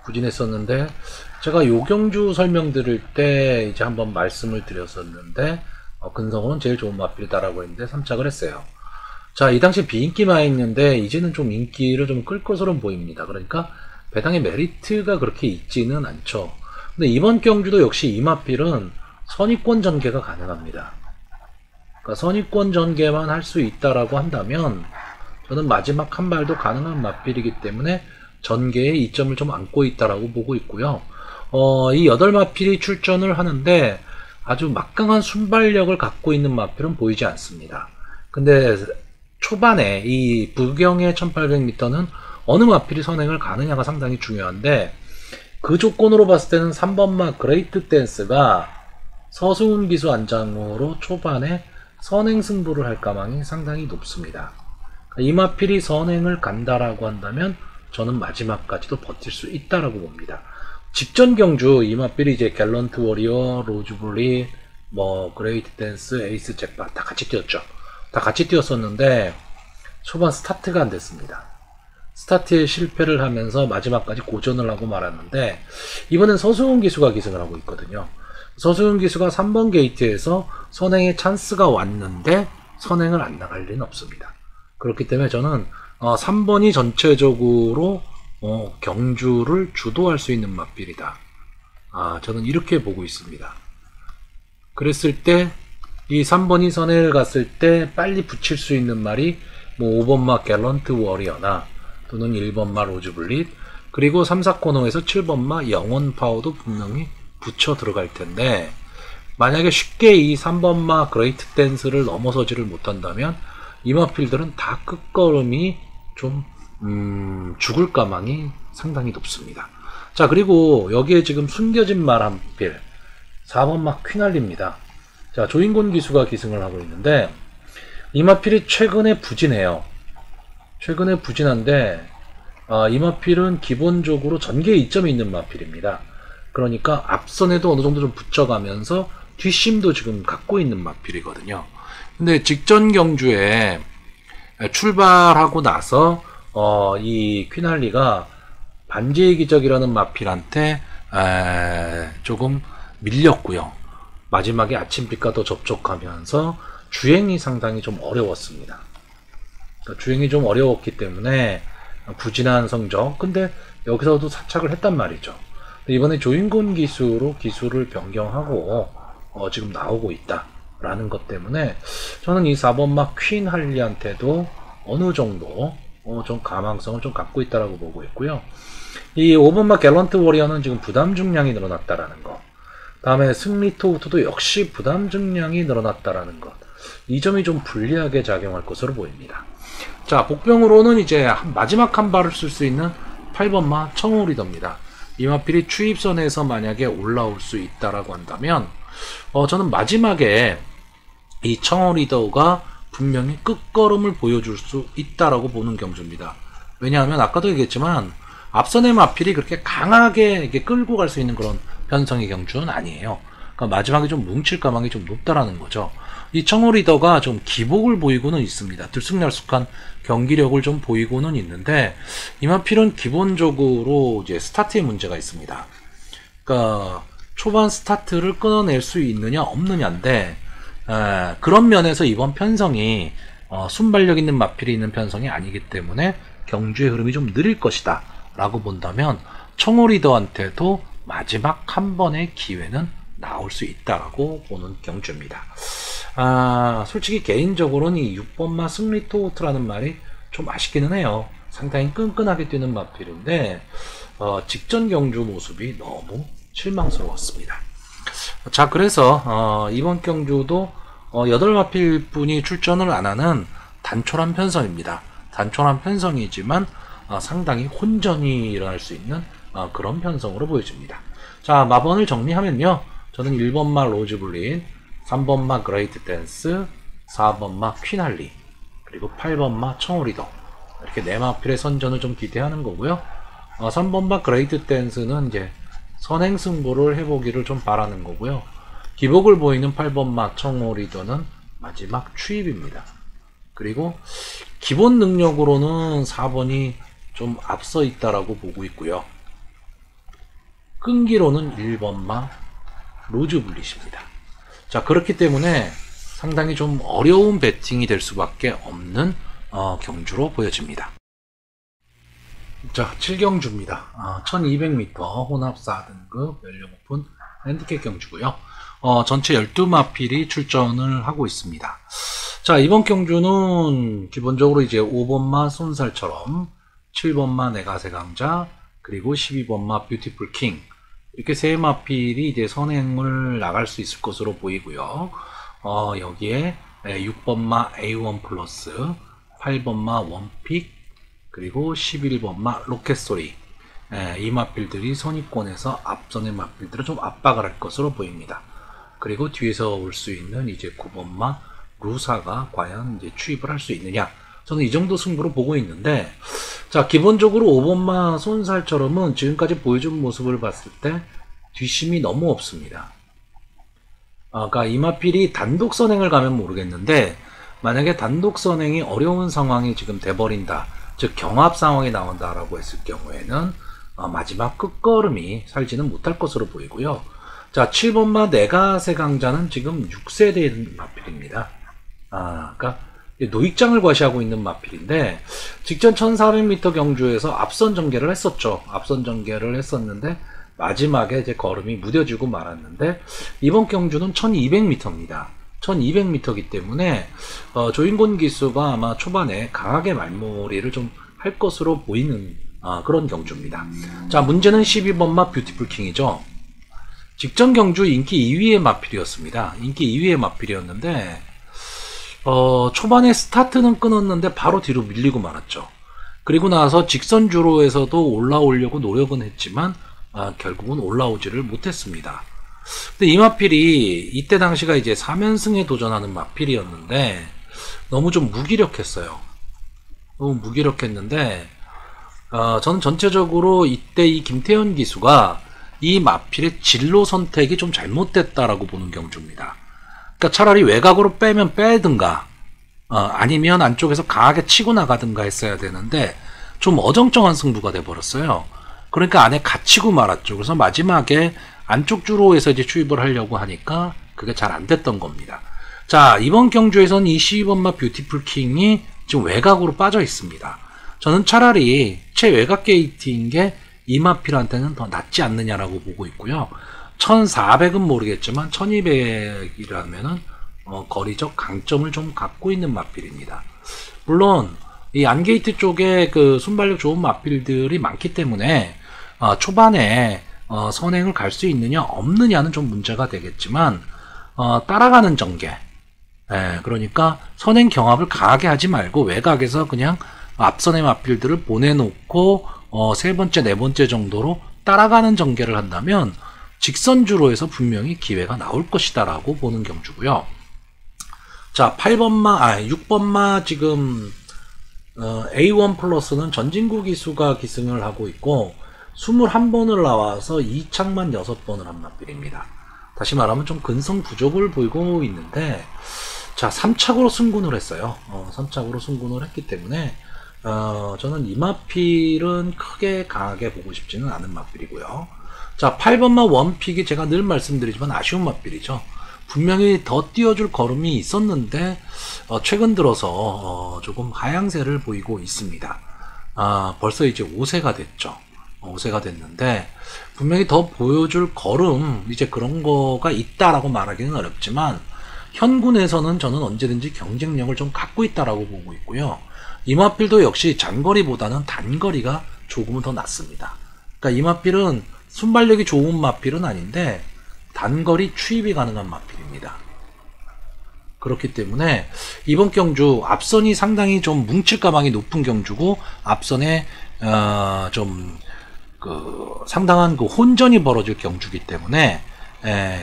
부진했었는데 제가 요 경주 설명드릴 때 이제 한번 말씀을 드렸었는데, 근성으로는 제일 좋은 마필이다라고 했는데 3착을 했어요. 자, 이 당시 비인기만 했는데 이제는 좀 인기를 좀 끌 것으로 보입니다. 그러니까 배당의 메리트가 그렇게 있지는 않죠. 근데 이번 경주도 역시 이 마필은 선입권 전개가 가능합니다. 그러니까 선입권 전개만 할 수 있다라고 한다면 저는 마지막 한 발도 가능한 마필이기 때문에 전개에 이점을 좀 안고 있다라고 보고 있고요. 이 8마필이 출전을 하는데 아주 막강한 순발력을 갖고 있는 마필은 보이지 않습니다. 근데 초반에 이 부경의 1800m는 어느 마필이 선행을 가느냐가 상당히 중요한데, 그 조건으로 봤을 때는 3번마 그레이트 댄스가 서승훈 기수 안장으로 초반에 선행 승부를 할 가망이 상당히 높습니다. 이 마필이 선행을 간다라고 한다면 저는 마지막까지도 버틸 수 있다라고 봅니다. 직전 경주 이 마필이 이제 갤런트 워리어, 로즈블리, 그레이트 댄스, 에이스 잭팟 다 같이 뛰었죠. 다 같이 뛰었었는데 초반 스타트가 안 됐습니다. 스타트에 실패를 하면서 마지막까지 고전을 하고 말았는데, 이번엔 서승훈 기수가 기승을 하고 있거든요. 서승훈 기수가 3번 게이트에서 선행의 찬스가 왔는데 선행을 안 나갈 리는 없습니다. 그렇기 때문에 저는 3번이 전체적으로 경주를 주도할 수 있는 마필이다. 저는 이렇게 보고 있습니다. 그랬을 때 이 3번이 선행을 갔을 때 빨리 붙일 수 있는 말이 5번마 갤런트 워리어나 또는 1번마 로즈블릿, 그리고 3, 4코너에서 7번마 영원파워도 분명히 붙여 들어갈 텐데, 만약에 쉽게 이 3번마 그레이트 댄스를 넘어서지를 못한다면 이 마필들은 다 끝걸음이 좀 죽을 가망이 상당히 높습니다. 자, 그리고 여기에 지금 숨겨진 말 한 필, 4번마 퀴날리입니다. 자, 조인곤 기수가 기승을 하고 있는데 이 마필이 최근에 부진해요. 최근에 부진한데 이 마필은 기본적으로 전개에 이점이 있는 마필입니다. 그러니까 앞선에도 어느 정도 좀 붙여가면서 뒷심도 지금 갖고 있는 마필이거든요. 근데 직전 경주에 출발하고 나서 이 퀴날리가 반지의 기적이라는 마필한테 조금 밀렸고요. 마지막에 아침빛과도 접촉하면서 주행이 상당히 좀 어려웠습니다. 그러니까 주행이 좀 어려웠기 때문에 부진한 성적. 근데 여기서도 사착을 했단 말이죠. 이번에 조인곤 기수로 기수를 변경하고 지금 나오고 있다라는 것 때문에 저는 이 4번 막 퀸 할리한테도 어느 정도 좀 가망성을 좀 갖고 있다라고 보고 있고요. 이 5번 막 갤런트 워리어는 지금 부담 중량이 늘어났다라는 거. 다음에 승리 토우트도 역시 부담 중량이 늘어났다라는 것. 이 점이 좀 불리하게 작용할 것으로 보입니다. 자, 복병으로는 이제 마지막 한 발을 쓸 수 있는 8번마 청호 리더입니다. 이 마필이 추입선에서 만약에 올라올 수 있다라고 한다면 저는 마지막에 이 청호 리더가 분명히 끝걸음을 보여줄 수 있다라고 보는 경주입니다. 왜냐하면 아까도 얘기했지만 앞선의 마필이 그렇게 강하게 이렇게 끌고 갈 수 있는 그런 편성의 경주는 아니에요. 그러니까 마지막에 좀 뭉칠 가망이 좀 높다라는 거죠. 이 청호 리더가 좀 기복을 보이고는 있습니다. 들쑥날쑥한 경기력을 좀 보이고는 있는데 이 마필은 기본적으로 이제 스타트에 문제가 있습니다. 그러니까 초반 스타트를 끊어낼 수 있느냐 없느냐인데 그런 면에서 이번 편성이 순발력 있는 마필이 있는 편성이 아니기 때문에 경주의 흐름이 좀 느릴 것이다 라고 본다면 청호 리더한테도 마지막 한 번의 기회는 나올 수 있다라고 보는 경주입니다. 솔직히 개인적으로는 이 6번마 승리 토우트라는 말이 좀 아쉽기는 해요. 상당히 끈끈하게 뛰는 마필인데 직전 경주 모습이 너무 실망스러웠습니다. 자, 그래서 이번 경주도 8마필 분이 출전을 안 하는 단촐한 편성입니다. 단촐한 편성이지만 상당히 혼전이 일어날 수 있는 그런 편성으로 보여집니다. 자, 마번을 정리하면요. 저는 1번마 로즈블린, 3번마 그레이트 댄스, 4번마 퀸할리, 그리고 8번마 청호리더 이렇게 4마필의 선전을 좀 기대하는 거고요. 3번마 그레이트 댄스는 이제 선행승부를 해보기를 좀 바라는 거고요. 기복을 보이는 8번마 청호리더는 마지막 추입입니다. 그리고 기본 능력으로는 4번이 좀 앞서 있다라고 보고 있고요. 끈기로는 1번마 로즈블릿입니다. 자, 그렇기 때문에 상당히 좀 어려운 배팅이 될 수밖에 없는 경주로 보여집니다. 자, 7경주입니다. 1200m 혼합 4등급 연령 오픈 핸디캡 경주고요. 전체 12마필이 출전을 하고 있습니다. 자, 이번 경주는 기본적으로 이제 5번마 손살처럼 7번마 내가세 강자 그리고 12번마 뷰티풀 킹 이렇게 세 마필이 이제 선행을 나갈 수 있을 것으로 보이고요. 여기에 6번마 A1 플러스, 8번마 원픽, 그리고 11번마 로켓소리 이 마필들이 선입권에서 앞선의 마필들을 좀 압박을 할 것으로 보입니다. 그리고 뒤에서 올 수 있는 이제 9번마 루사가 과연 이제 추입을 할 수 있느냐. 저는 이 정도 승부로 보고 있는데, 자, 기본적으로 5번마 손살처럼은 지금까지 보여준 모습을 봤을 때 뒷심이 너무 없습니다. 그러니까 이 마필이 단독 선행을 가면 모르겠는데, 만약에 단독 선행이 어려운 상황이 지금 돼버린다, 즉 경합 상황이 나온다라고 했을 경우에는 마지막 끝걸음이 살지는 못할 것으로 보이고요. 자, 7번마 내가세 강자는 지금 6세대 마필입니다. 그러니까 노익장을 과시하고 있는 마필인데 직전 1400m 경주에서 앞선 전개를 했었죠. 앞선 전개를 했었는데 마지막에 이제 걸음이 무뎌지고 말았는데 이번 경주는 1200m입니다. 1200m이기 때문에 조인곤 기수가 아마 초반에 강하게 말몰이를 좀 할 것으로 보이는 그런 경주입니다. 자, 문제는 12번마 뷰티풀 킹이죠. 직전 경주 인기 2위의 마필이었습니다. 인기 2위의 마필이었는데 초반에 스타트는 끊었는데 바로 뒤로 밀리고 말았죠. 그리고 나서 직선 주로에서도 올라오려고 노력은 했지만 결국은 올라오지를 못했습니다. 근데 이 마필이 이때 당시가 이제 3연승에 도전하는 마필이었는데 너무 좀 무기력했어요. 너무 무기력했는데 저는 전체적으로 이때 이 김태현 기수가 이 마필의 진로 선택이 좀 잘못됐다라고 보는 경주입니다. 그러니까 차라리 외곽으로 빼면 빼든가 아니면 안쪽에서 강하게 치고 나가든가 했어야 되는데 좀 어정쩡한 승부가 돼버렸어요. 그러니까 안에 갇히고 말았죠. 그래서 마지막에 안쪽 주로에서 이제 추입을 하려고 하니까 그게 잘 안 됐던 겁니다. 자, 이번 경주에서는 이 12번마 뷰티풀 킹이 지금 외곽으로 빠져 있습니다. 저는 차라리 최외곽 게이트인 게 이마필한테는 더 낫지 않느냐라고 보고 있고요. 1400은 모르겠지만 1200이라면은 거리적 강점을 좀 갖고 있는 마필입니다. 물론 이 안게이트 쪽에 그 순발력 좋은 마필들이 많기 때문에 초반에 선행을 갈 수 있느냐 없느냐는 좀 문제가 되겠지만 따라가는 전개, 그러니까 선행 경합을 강하게 하지 말고 외곽에서 그냥 앞선의 마필들을 보내놓고 세 번째, 네 번째 정도로 따라가는 전개를 한다면 직선주로에서 분명히 기회가 나올 것이다 라고 보는 경주고요. 자, 6번마 지금 A1 플러스는 전진구 기수가 기승을 하고 있고 21번을 나와서 2착만 6번을 한 마필입니다. 다시 말하면 좀 근성 부족을 보이고 있는데, 자, 3착으로 승군을 했어요. 3착으로 승군을 했기 때문에 저는 이 마필은 크게 강하게 보고 싶지는 않은 마필이고요. 자, 8번마 원픽이 제가 늘 말씀드리지만 아쉬운 마필이죠. 분명히 더 띄워줄 걸음이 있었는데 최근 들어서 조금 하향세를 보이고 있습니다. 벌써 이제 5세가 됐죠. 5세가 됐는데 분명히 더 보여줄 걸음, 이제 그런 거가 있다라고 말하기는 어렵지만 현군에서는 저는 언제든지 경쟁력을 좀 갖고 있다라고 보고 있고요. 이마필도 역시 장거리보다는 단거리가 조금은 더 낫습니다. 그러니까 이마필은 순발력이 좋은 마필은 아닌데 단거리 추입이 가능한 마필입니다. 그렇기 때문에 이번 경주 앞선이 상당히 좀 뭉칠 가망이 높은 경주고 앞선에 상당한 그 혼전이 벌어질 경주기 때문에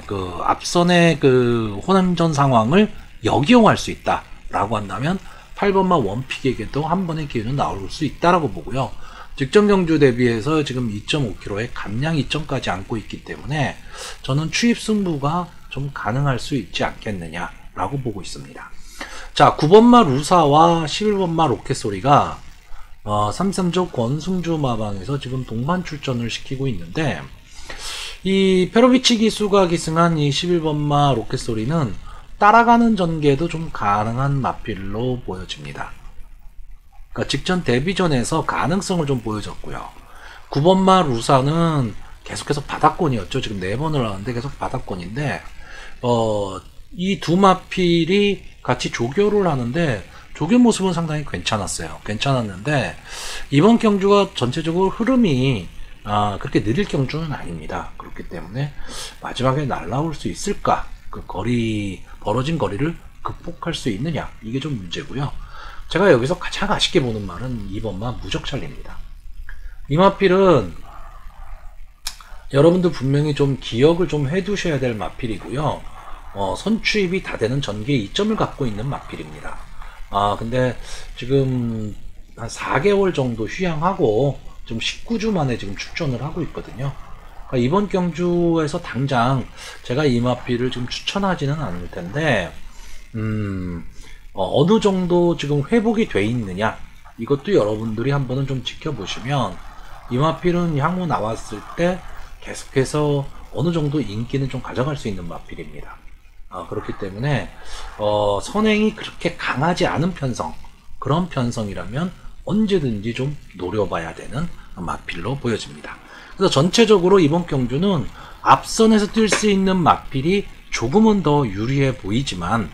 그 앞선의 그 혼전 상황을 역이용할 수 있다라고 한다면 8번마 원픽에게도 한 번의 기회는 나올 수 있다라고 보고요. 직전 경주 대비해서 지금 2.5km의 감량 2점까지 안고 있기 때문에 저는 추입 승부가 좀 가능할 수 있지 않겠느냐라고 보고 있습니다. 자, 9번마 루사와 11번마 로켓소리가 33조 권승주 마방에서 지금 동반 출전을 시키고 있는데, 이 페로비치 기수가 기승한 이 11번마 로켓소리는 따라가는 전개도 좀 가능한 마필로 보여집니다. 그러니까 직전 데뷔전에서 가능성을 좀 보여줬고요. 9번마 루사는 계속해서 바닥권이었죠. 지금 4번을 하는데 계속 바닥권인데 이 두 마필이 같이 조교를 하는데 조교 모습은 상당히 괜찮았어요. 괜찮았는데 이번 경주가 전체적으로 흐름이 그렇게 느릴 경주는 아닙니다. 그렇기 때문에 마지막에 날라올 수 있을까? 그 벌어진 거리를 극복할 수 있느냐? 이게 좀 문제고요. 제가 여기서 가장 아쉽게 보는 말은 2번마 무적찰리입니다. 이 마필은 여러분들 분명히 좀 기억을 좀 해두셔야 될 마필이고요. 선추입이 다 되는 전개 2점을 갖고 있는 마필입니다. 근데 지금 한 4개월 정도 휴양하고 좀 19주 만에 지금 출전을 하고 있거든요. 그러니까 이번 경주에서 당장 제가 이 마필을 지금 추천하지는 않을 텐데, 어느 정도 지금 회복이 돼 있느냐, 이것도 여러분들이 한번은 좀 지켜보시면 이 마필은 향후 나왔을 때 계속해서 어느 정도 인기는 좀 가져갈 수 있는 마필입니다. 그렇기 때문에 선행이 그렇게 강하지 않은 편성, 그런 편성이라면 언제든지 좀 노려봐야 되는 마필로 보여집니다. 그래서 전체적으로 이번 경주는 앞선에서 뛸 수 있는 마필이 조금은 더 유리해 보이지만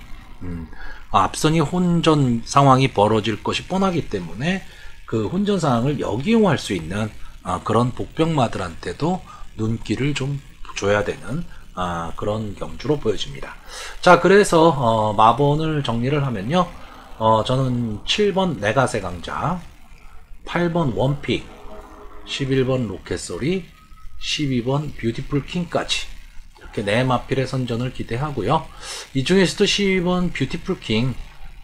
앞선이 혼전 상황이 벌어질 것이 뻔하기 때문에 그 혼전 상황을 역이용할 수 있는 그런 복병마들한테도 눈길을 좀 줘야 되는 그런 경주로 보여집니다. 자, 그래서 마번을 정리를 하면요, 저는 7번 내가세 강자, 8번 원픽, 11번 로켓소리, 12번 뷰티풀 킹까지 이렇게 4마필의 선전을 기대하고요. 이 중에서도 12번 뷰티풀 킹,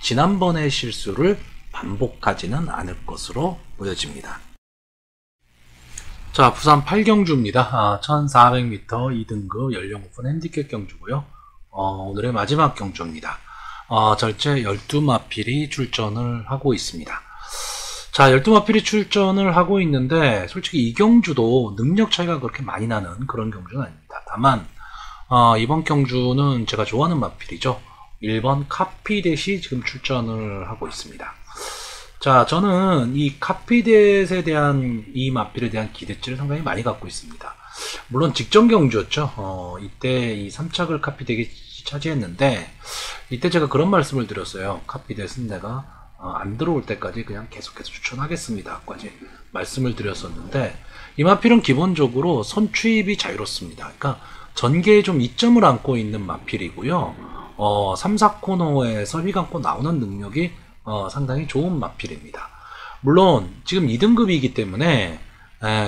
지난번의 실수를 반복하지는 않을 것으로 보여집니다. 자, 부산 8경주입니다. 1400m 2등급 연령 오픈 핸디캡 경주고요. 오늘의 마지막 경주입니다. 절제 12마필이 출전을 하고 있습니다. 자, 12마필이 출전을 하고 있는데 솔직히 이 경주도 능력 차이가 그렇게 많이 나는 그런 경주는 아닙니다. 다만 이번 경주는 제가 좋아하는 마필이죠. 1번 카피댓이 지금 출전을 하고 있습니다. 자, 저는 이 카피댓에 대한 이 마필에 대한 기대치를 상당히 많이 갖고 있습니다. 물론 직전 경주였죠. 이때 이 3착을 카피댓이 차지했는데, 이때 제가 그런 말씀을 드렸어요. 카피댓은 내가 안 들어올 때까지 그냥 계속해서 추천하겠습니다 까지 말씀을 드렸었는데, 이 마필은 기본적으로 선취입이 자유롭습니다. 그러니까 전개에 좀 이점을 안고 있는 마필이고요. 3, 4코너에서 휘감고 나오는 능력이 상당히 좋은 마필입니다. 물론 지금 2등급이기 때문에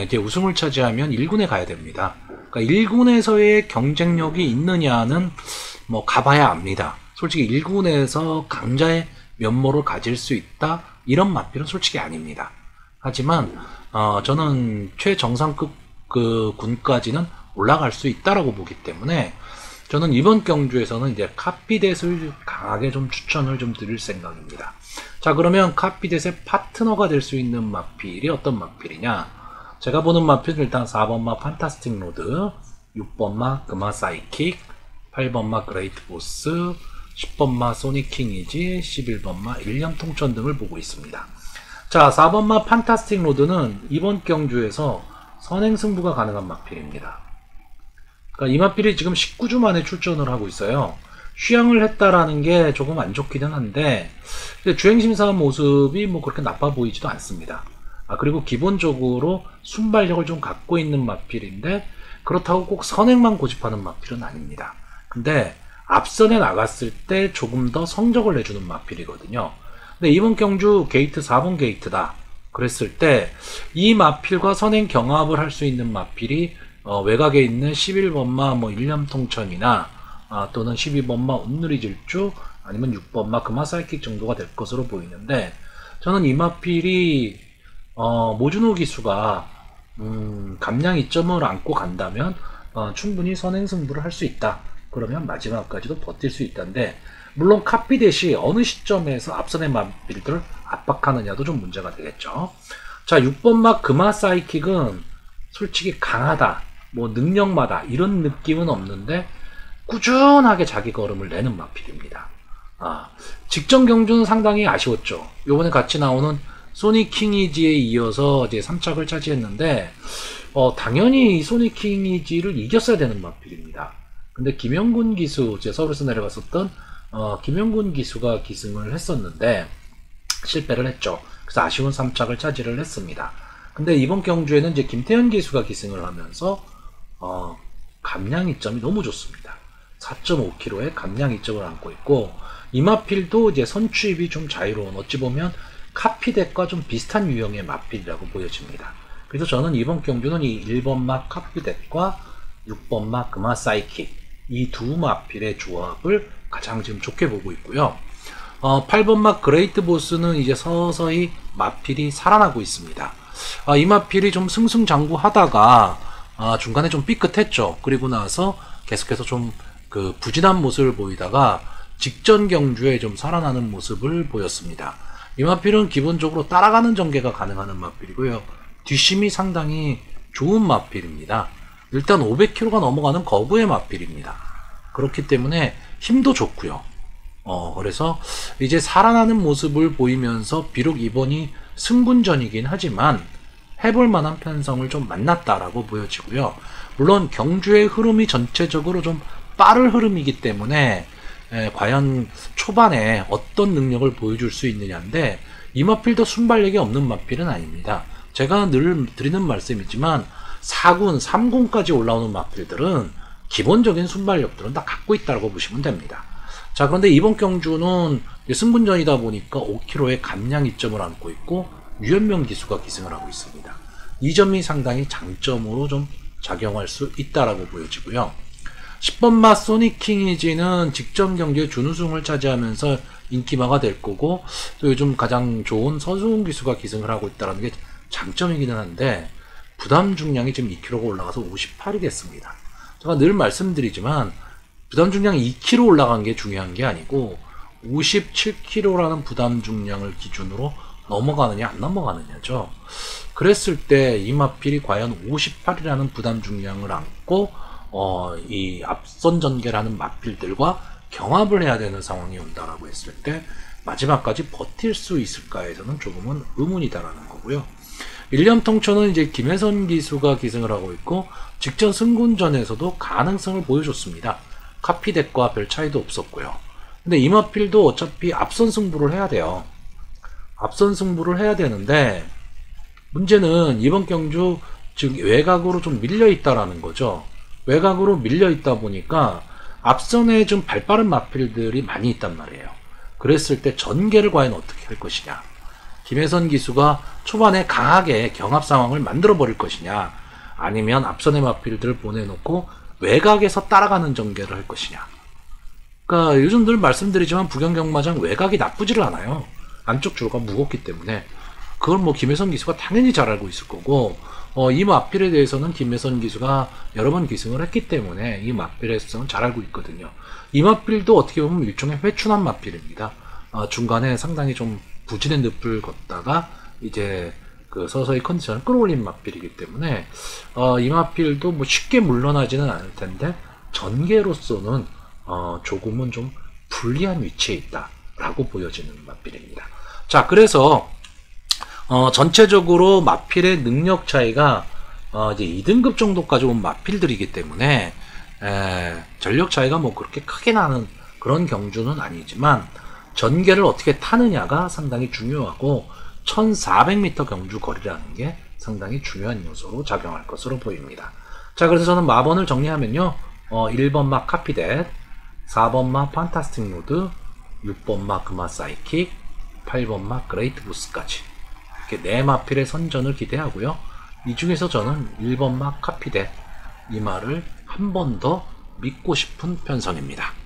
이제 우승을 차지하면 1군에 가야 됩니다. 그러니까 1군에서의 경쟁력이 있느냐는 뭐 가봐야 압니다. 솔직히 1군에서 강자의 면모를 가질 수 있다, 이런 마필은 솔직히 아닙니다. 하지만 저는 최정상급 그 군까지는 올라갈 수 있다라고 보기 때문에 저는 이번 경주에서는 이제 카피댓을 강하게 좀 추천을 좀 드릴 생각입니다. 자, 그러면 카피댓의 파트너가 될 수 있는 마필이 어떤 마필이냐? 제가 보는 마필은 일단 4번마 판타스틱 로드, 6번마 금화 사이킥, 8번마 그레이트 보스, 10번마 소닉킹 이지, 11번마 일념 통천 등을 보고 있습니다. 자, 4번마 판타스틱 로드는 이번 경주에서 선행 승부가 가능한 마필입니다. 그러니까 이 마필이 지금 19주 만에 출전을 하고 있어요. 휴양을 했다라는 게 조금 안 좋기는 한데, 주행심사 모습이 뭐 그렇게 나빠 보이지도 않습니다. 그리고 기본적으로 순발력을 좀 갖고 있는 마필인데, 그렇다고 꼭 선행만 고집하는 마필은 아닙니다. 근데 앞선에 나갔을 때 조금 더 성적을 내주는 마필이거든요. 근데 이번 경주 게이트 4번 게이트다 그랬을 때 이 마필과 선행 경합을 할 수 있는 마필이 외곽에 있는 11번마 뭐 일념통천이나 또는 12번마 온누리 질주, 아니면 6번마 금화사이킥 정도가 될 것으로 보이는데, 저는 이 마필이 모준호 기수가 감량 이점을 안고 간다면 충분히 선행 승부를 할 수 있다. 그러면 마지막까지도 버틸 수 있다는데, 물론 카피댓이 어느 시점에서 앞선의 마필들을 압박하느냐도 좀 문제가 되겠죠. 자, 6번마 금화 사이킥은 솔직히 강하다, 뭐 능력마다 이런 느낌은 없는데 꾸준하게 자기 걸음을 내는 마필입니다. 직전 경주는 상당히 아쉬웠죠. 요번에 같이 나오는 소닉킹이지에 이어서 이제 3착을 차지했는데, 당연히 소닉킹이지를 이겼어야 되는 마필입니다. 근데 김영군 기수, 제 서울에서 내려갔었던 김영군 기수가 기승을 했었는데 실패를 했죠. 그래서 아쉬운 3착을 차지를 했습니다. 근데 이번 경주에는 이제 김태현 기수가 기승을 하면서 감량 이점이 너무 좋습니다. 4.5kg의 감량 이점을 안고 있고, 이 마필도 이제 선취입이 좀 자유로운, 어찌 보면 카피댓과 좀 비슷한 유형의 마필이라고 보여집니다. 그래서 저는 이번 경주는 이 1번마 카피댓과 6번마 금화 사이킥, 이 두 마필의 조합을 가장 지금 좋게 보고 있고요. 8번마 그레이트 보스는 이제 서서히 마필이 살아나고 있습니다. 이 마필이 좀 승승장구하다가 중간에 좀 삐끗했죠. 그리고 나서 계속해서 좀 그 부진한 모습을 보이다가 직전 경주에 좀 살아나는 모습을 보였습니다. 이 마필은 기본적으로 따라가는 전개가 가능한 마필이고요. 뒷심이 상당히 좋은 마필입니다. 일단 500kg가 넘어가는 거부의 마필입니다. 그렇기 때문에 힘도 좋고요. 그래서 이제 살아나는 모습을 보이면서 비록 이번이 승군전이긴 하지만 해볼 만한 편성을 좀 만났다라고 보여지고요. 물론 경주의 흐름이 전체적으로 좀 빠른 흐름이기 때문에 과연 초반에 어떤 능력을 보여줄 수 있느냐인데, 이 마필도 순발력이 없는 마필은 아닙니다. 제가 늘 드리는 말씀이지만 4군, 3군까지 올라오는 마필들은 기본적인 순발력들은 다 갖고 있다고 보시면 됩니다. 자, 그런데 이번 경주는 승군전이다 보니까 5kg의 감량 이점을 안고 있고 유연명 기수가 기승을 하고 있습니다. 이 점이 상당히 장점으로 좀 작용할 수 있다라고 보여지고요. 10번마 소닉킹이지는 직전 경기에 준우승을 차지하면서 인기마가 될 거고, 또 요즘 가장 좋은 서수훈 기수가 기승을 하고 있다는 게 장점이기는 한데, 부담 중량이 지금 2kg가 올라가서 58이 됐습니다. 제가 늘 말씀드리지만 부담 중량이 2kg 올라간 게 중요한 게 아니고 57kg라는 부담 중량을 기준으로 넘어가느냐 안 넘어가느냐죠. 그랬을 때 이 마필이 과연 58이라는 부담 중량을 안고 이 앞선 전개라는 마필들과 경합을 해야 되는 상황이 온다라고 했을 때 마지막까지 버틸 수 있을까에서는 조금은 의문이다라는 거고요. 일념통초는 이제 김혜선 기수가 기승을 하고 있고 직전 승군전에서도 가능성을 보여줬습니다. 카피덱과 별 차이도 없었고요. 근데 이마필도 어차피 앞선 승부를 해야 돼요. 앞선 승부를 해야 되는데 문제는 이번 경주 즉 외곽으로 좀 밀려 있다라는 거죠. 외곽으로 밀려 있다 보니까 앞선에 좀 발빠른 마필들이 많이 있단 말이에요. 그랬을 때 전개를 과연 어떻게 할 것이냐. 김혜선 기수가 초반에 강하게 경합 상황을 만들어 버릴 것이냐, 아니면 앞선의 마필들을 보내놓고 외곽에서 따라가는 전개를 할 것이냐. 그러니까 요즘 늘 말씀드리지만 부경경마장 외곽이 나쁘지를 않아요. 안쪽 줄가 무겁기 때문에 그걸 뭐 김혜선 기수가 당연히 잘 알고 있을 거고, 이 마필에 대해서는 김혜선 기수가 여러 번 기승을 했기 때문에 이 마필의 습성을 잘 알고 있거든요. 이 마필도 어떻게 보면 일종의 회춘한 마필입니다. 중간에 상당히 좀 부진의 늪을 걷다가 이제 그 서서히 컨디션을 끌어올린 마필이기 때문에 이 마필도 뭐 쉽게 물러나지는 않을 텐데 전개로서는 조금은 좀 불리한 위치에 있다라고 보여지는 마필입니다. 자, 그래서 전체적으로 마필의 능력 차이가 이제 2등급 정도까지 온 마필들이기 때문에 전력 차이가 뭐 그렇게 크게 나는 그런 경주는 아니지만 전개를 어떻게 타느냐가 상당히 중요하고 1400m 경주 거리라는 게 상당히 중요한 요소로 작용할 것으로 보입니다. 자, 그래서 저는 마번을 정리하면요. 1번 마 카피댓, 4번 마 판타스틱 무드, 6번 마 금화 사이킥, 8번 마 그레이트 부스까지 이렇게 4마필의 선전을 기대하고요. 이 중에서 저는 1번 마 카피댓 이 말을 한 번 더 믿고 싶은 편성입니다.